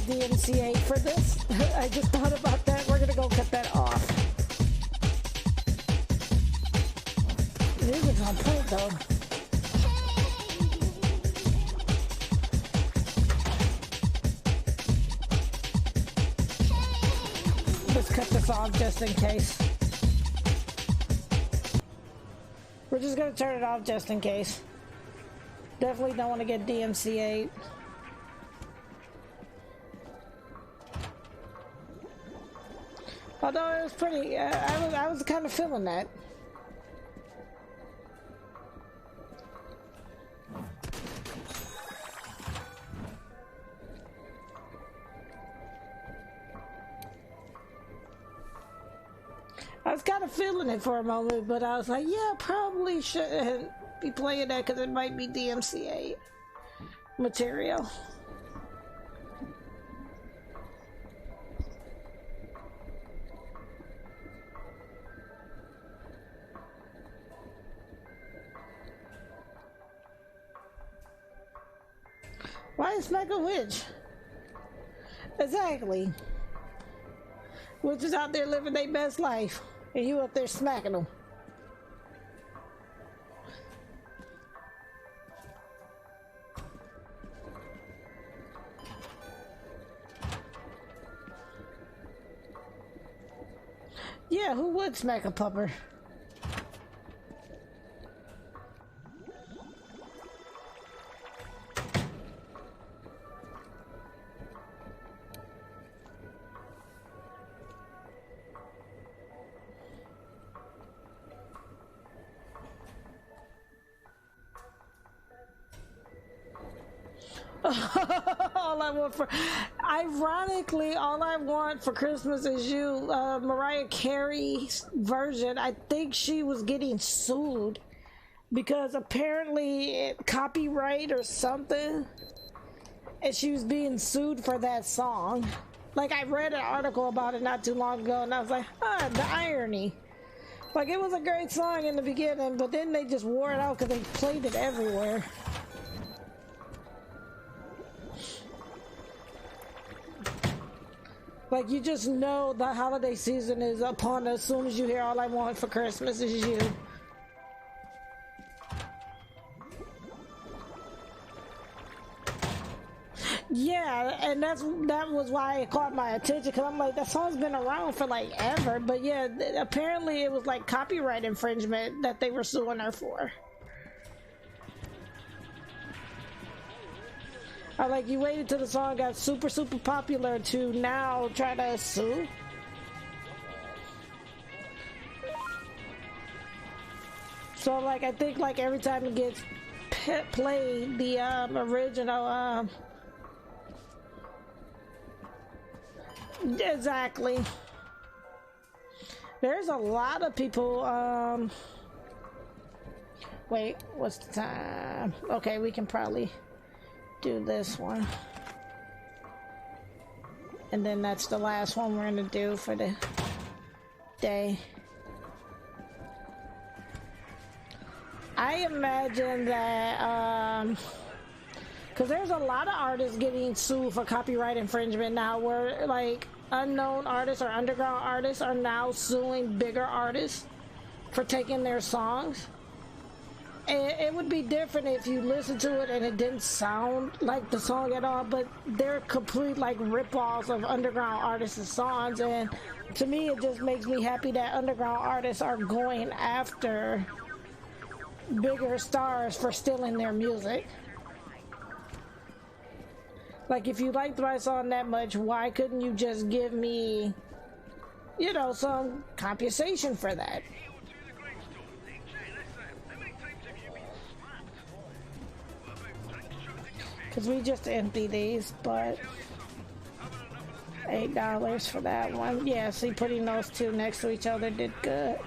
DMCA for this. I just thought about that. We're gonna go cut that off. Music's on point though. Let's cut this off just in case. We're just gonna turn it off just in case. Definitely don't want to get DMCA. Although it was pretty, I was kind of feeling that. I was kind of feeling it for a moment, but I was like, yeah, probably shouldn't be playing that because it might be DMCA material. Why is Smack a witch? Exactly. Witches out there living their best life, and you up there smacking them. Yeah, who would smack a pupper? Ironically, all I want for Christmas is you. Mariah Carey's version, I think she was getting sued because apparently copyright or something, and she was being sued for that song. Like, I read an article about it not too long ago, and I was like, the irony. Like, it was a great song in the beginning, but then they just wore it out because they played it everywhere. Like, you just know the holiday season is upon us as soon as you hear All I Want for Christmas Is You. Yeah, and that was why it caught my attention, because I'm like, that song's been around for like ever. But yeah, apparently it was like copyright infringement that they were suing her for. I like, you waited till the song got super popular to now try to sue. So like, I think like every time it gets played, the original exactly. There's a lot of people wait, what's the time? Okay, we can probably do this one. And then that's the last one we're gonna do for the day. I imagine that because there's a lot of artists getting sued for copyright infringement now, where like unknown artists or underground artists are now suing bigger artists for taking their songs. And it would be different if you listen to it and it didn't sound like the song at all, but they're complete like rip-offs of underground artists' songs. And to me, it just makes me happy that underground artists are going after bigger stars for stealing their music. Like, if you liked my song that much, why couldn't you just give me, you know, some compensation for that? Because we just empty these, but $8 for that one. Yeah, see, putting those two next to each other did good.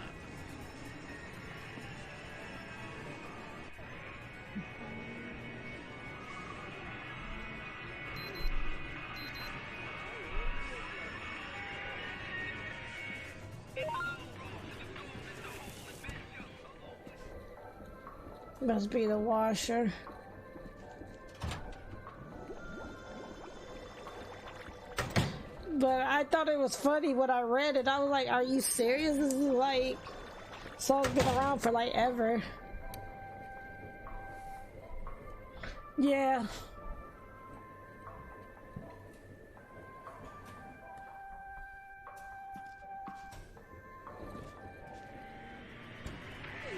Must be the washer. But I thought it was funny when I read it. I was like, are you serious? This is like, song's been around for like ever. Yeah.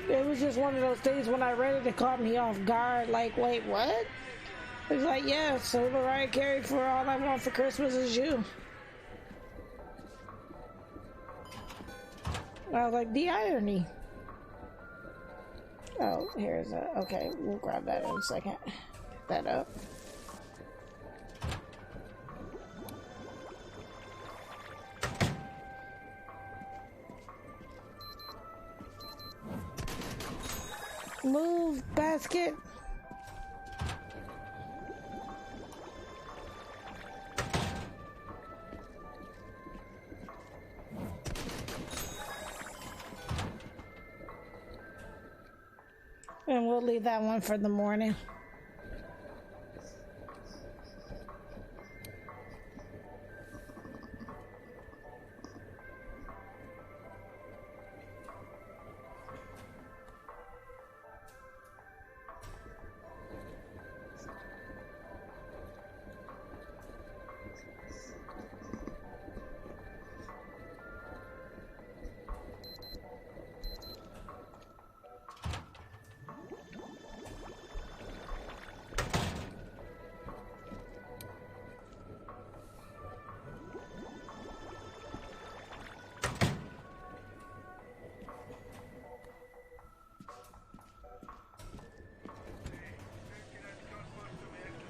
It was just one of those things when I read it, it caught me off guard. Like, wait, what? It was like, yeah, so Mariah Carey for All I Want for Christmas Is You. I was like, the irony. Oh, here's a, okay, we'll grab that in a second. Pick that up. Move, basket. And we'll leave that one for the morning.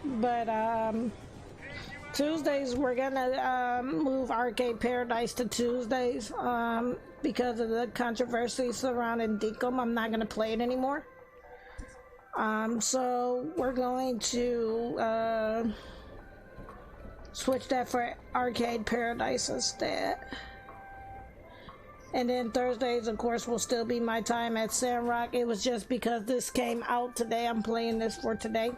But Tuesdays we're gonna move Arcade Paradise to Tuesdays because of the controversy surrounding Deacom. I'm not gonna play it anymore. So we're going to switch that for Arcade Paradise instead. And then Thursdays, of course, will still be my time at Sandrock. It was just because this came out today. I'm playing this for today.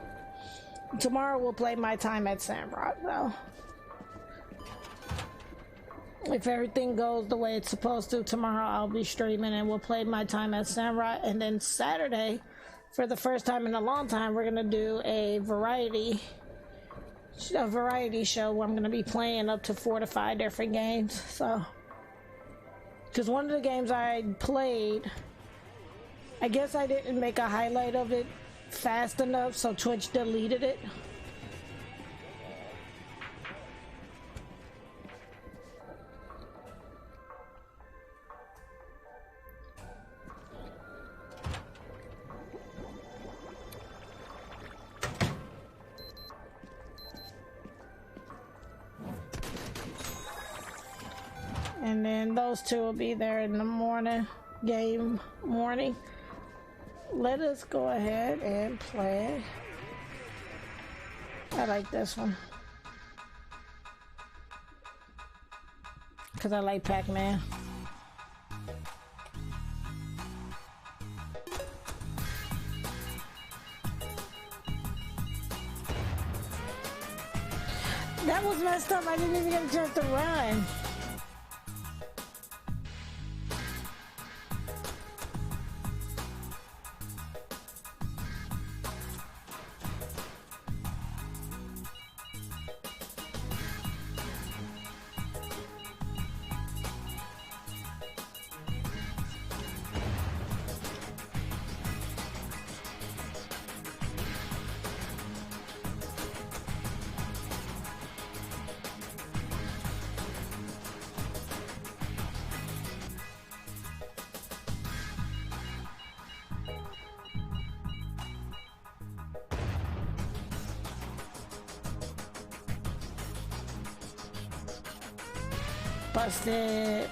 Tomorrow we'll play my time at Sandrock, though. If everything goes the way it's supposed to, tomorrow I'll be streaming and we'll play My Time at Samurai. And then Saturday, for the first time in a long time, we're gonna do a variety show where I'm gonna be playing up to 4 to 5 different games. So, because one of the games I played, I guess I didn't make a highlight of it fast enough, so Twitch deleted it. And then those two will be there in the morning, game morning. Let us go ahead and play. I like this one. Because I like Pac-Man. That was messed up. I didn't even get a chance to run. Busted.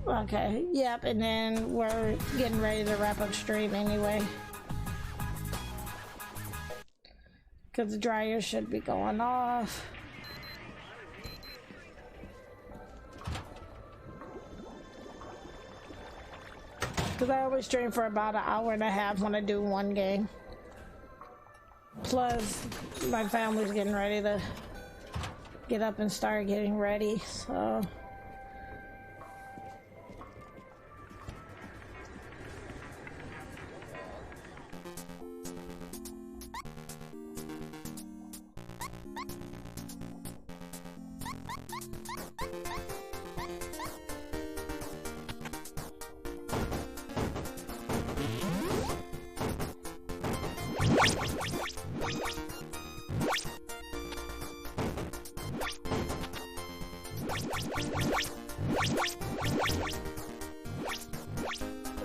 Okay, yep, and then we're getting ready to wrap up stream anyway. Because the dryer should be going off. Because I always stream for about an hour and a half when I do one game. Plus, my family's getting ready to get up and start getting ready, so...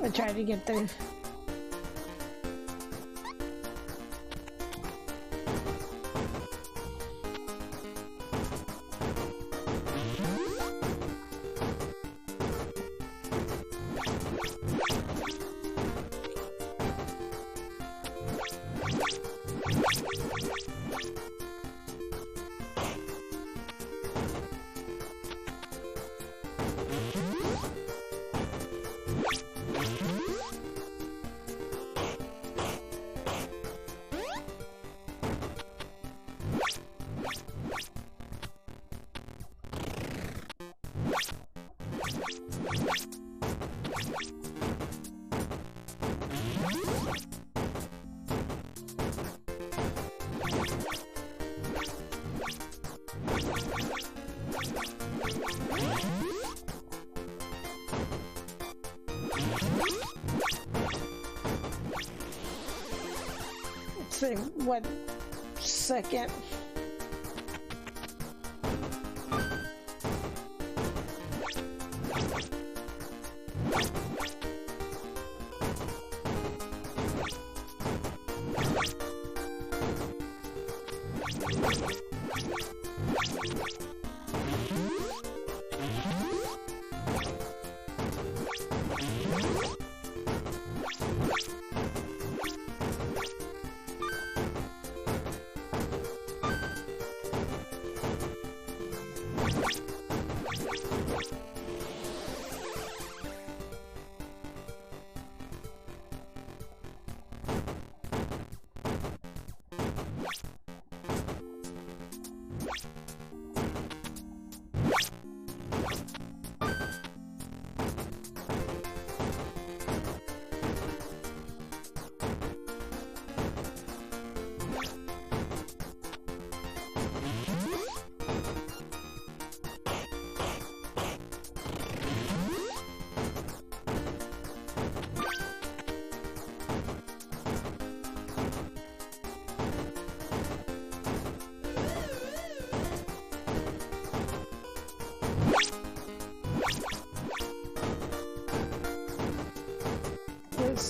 I tried to get through. Let's see, what second?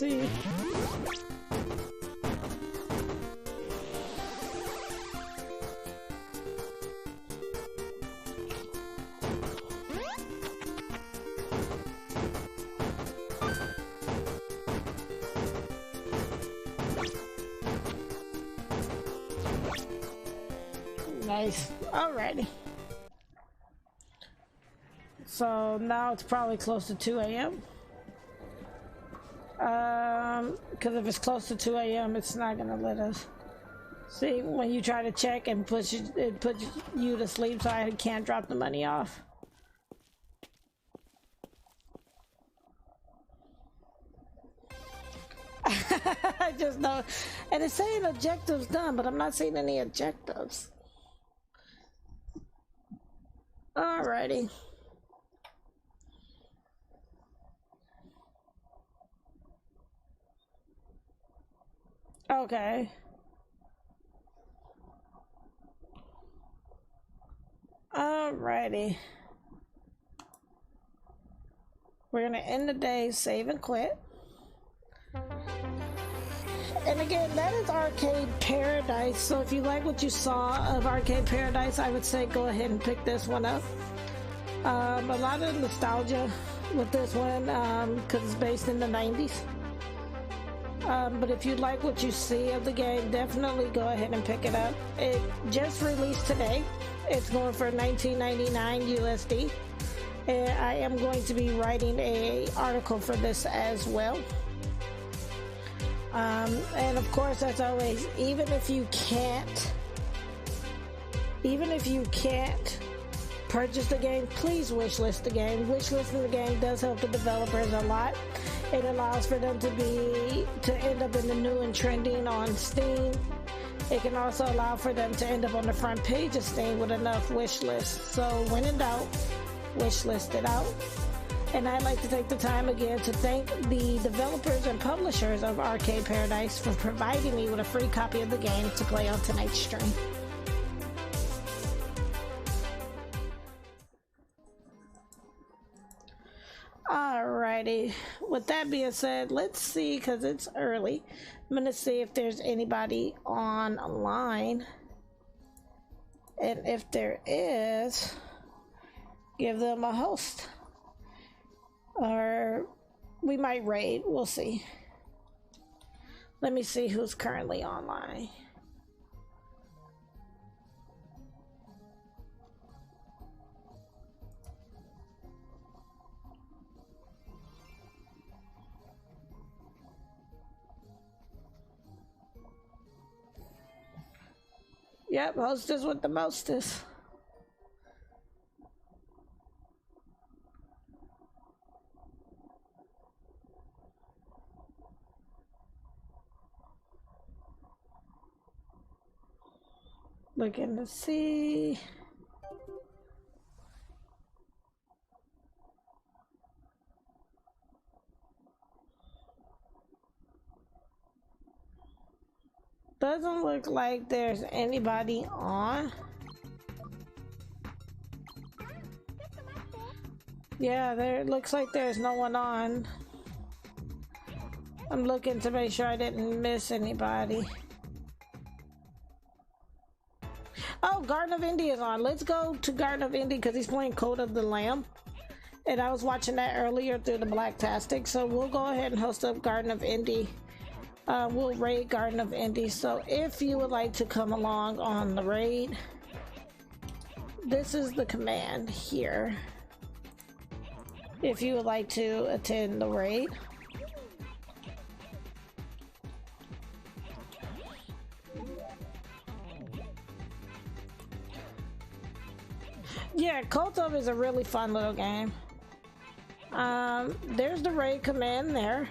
see. Nice. Alrighty. So now it's probably close to 2 a.m. Because if it's close to 2 a.m., it's not gonna let us. See, when you try to check and it puts you to sleep, so I can't drop the money off. I just know, and it's saying objectives done, but I'm not seeing any objectives. Alrighty. Okay. Alrighty. We're gonna end the day, save and quit. And again, that is Arcade Paradise. So if you like what you saw of Arcade Paradise, I would say go ahead and pick this one up. A lot of nostalgia with this one because it's based in the 90s. But if you like what you see of the game, definitely go ahead and pick it up. It just released today. It's going for $19.99 USD. And I am going to be writing an article for this as well. And of course, as always, even if you can't purchase the game, please wishlist the game. Wishlisting the game does help the developers a lot. It allows for them to end up in the new and trending on Steam. It can also allow for them to end up on the front page of Steam with enough wish lists. So when in doubt, wishlist it out. And I'd like to take the time again to thank the developers and publishers of Arcade Paradise for providing me with a free copy of the game to play on tonight's stream. Alrighty, with that being said, let's see, because it's early, I'm going to see if there's anybody online. And if there is, give them a host. Or we might raid, we'll see. Let me see who's currently online. Yep, hostess with the mostest. Looking to see. Doesn't look like there's anybody on. Yeah, there looks like there's no one on. I'm looking to make sure I didn't miss anybody. Oh, Garden of Indy is on. Let's go to Garden of Indy because he's playing Code of the Lamb. And I was watching that earlier through the Blacktastic. So we'll go ahead and host up Garden of Indy. We'll raid Garden of Indy. So if you would like to come along on the raid, this is the command here. If you would like to attend the raid. Yeah, Cult of is a really fun little game. There's the raid command there.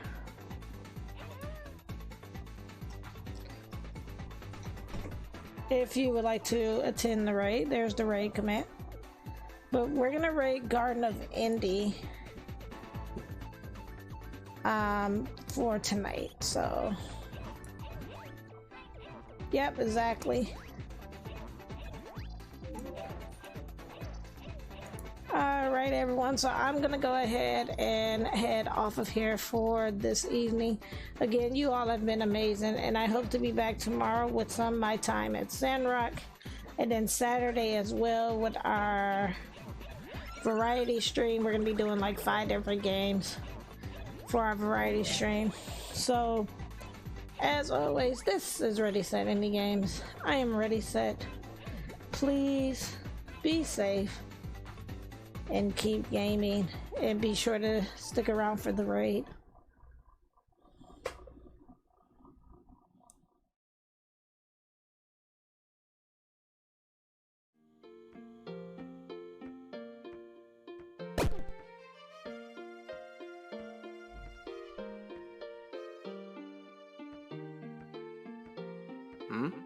If you would like to attend the raid, there's the raid command. But we're gonna raid Garden of Indy for tonight, so yep, exactly. Alright, everyone, so I'm gonna go ahead and head off of here for this evening. Again, you all have been amazing, and I hope to be back tomorrow with some of my time at Sandrock, and then Saturday as well with our variety stream. We're gonna be doing like 5 different games for our variety stream. So, as always, this is Ready Set Indie Games. I am Ready Set. Please be safe and keep gaming, and be sure to stick around for the raid. Mm-hmm.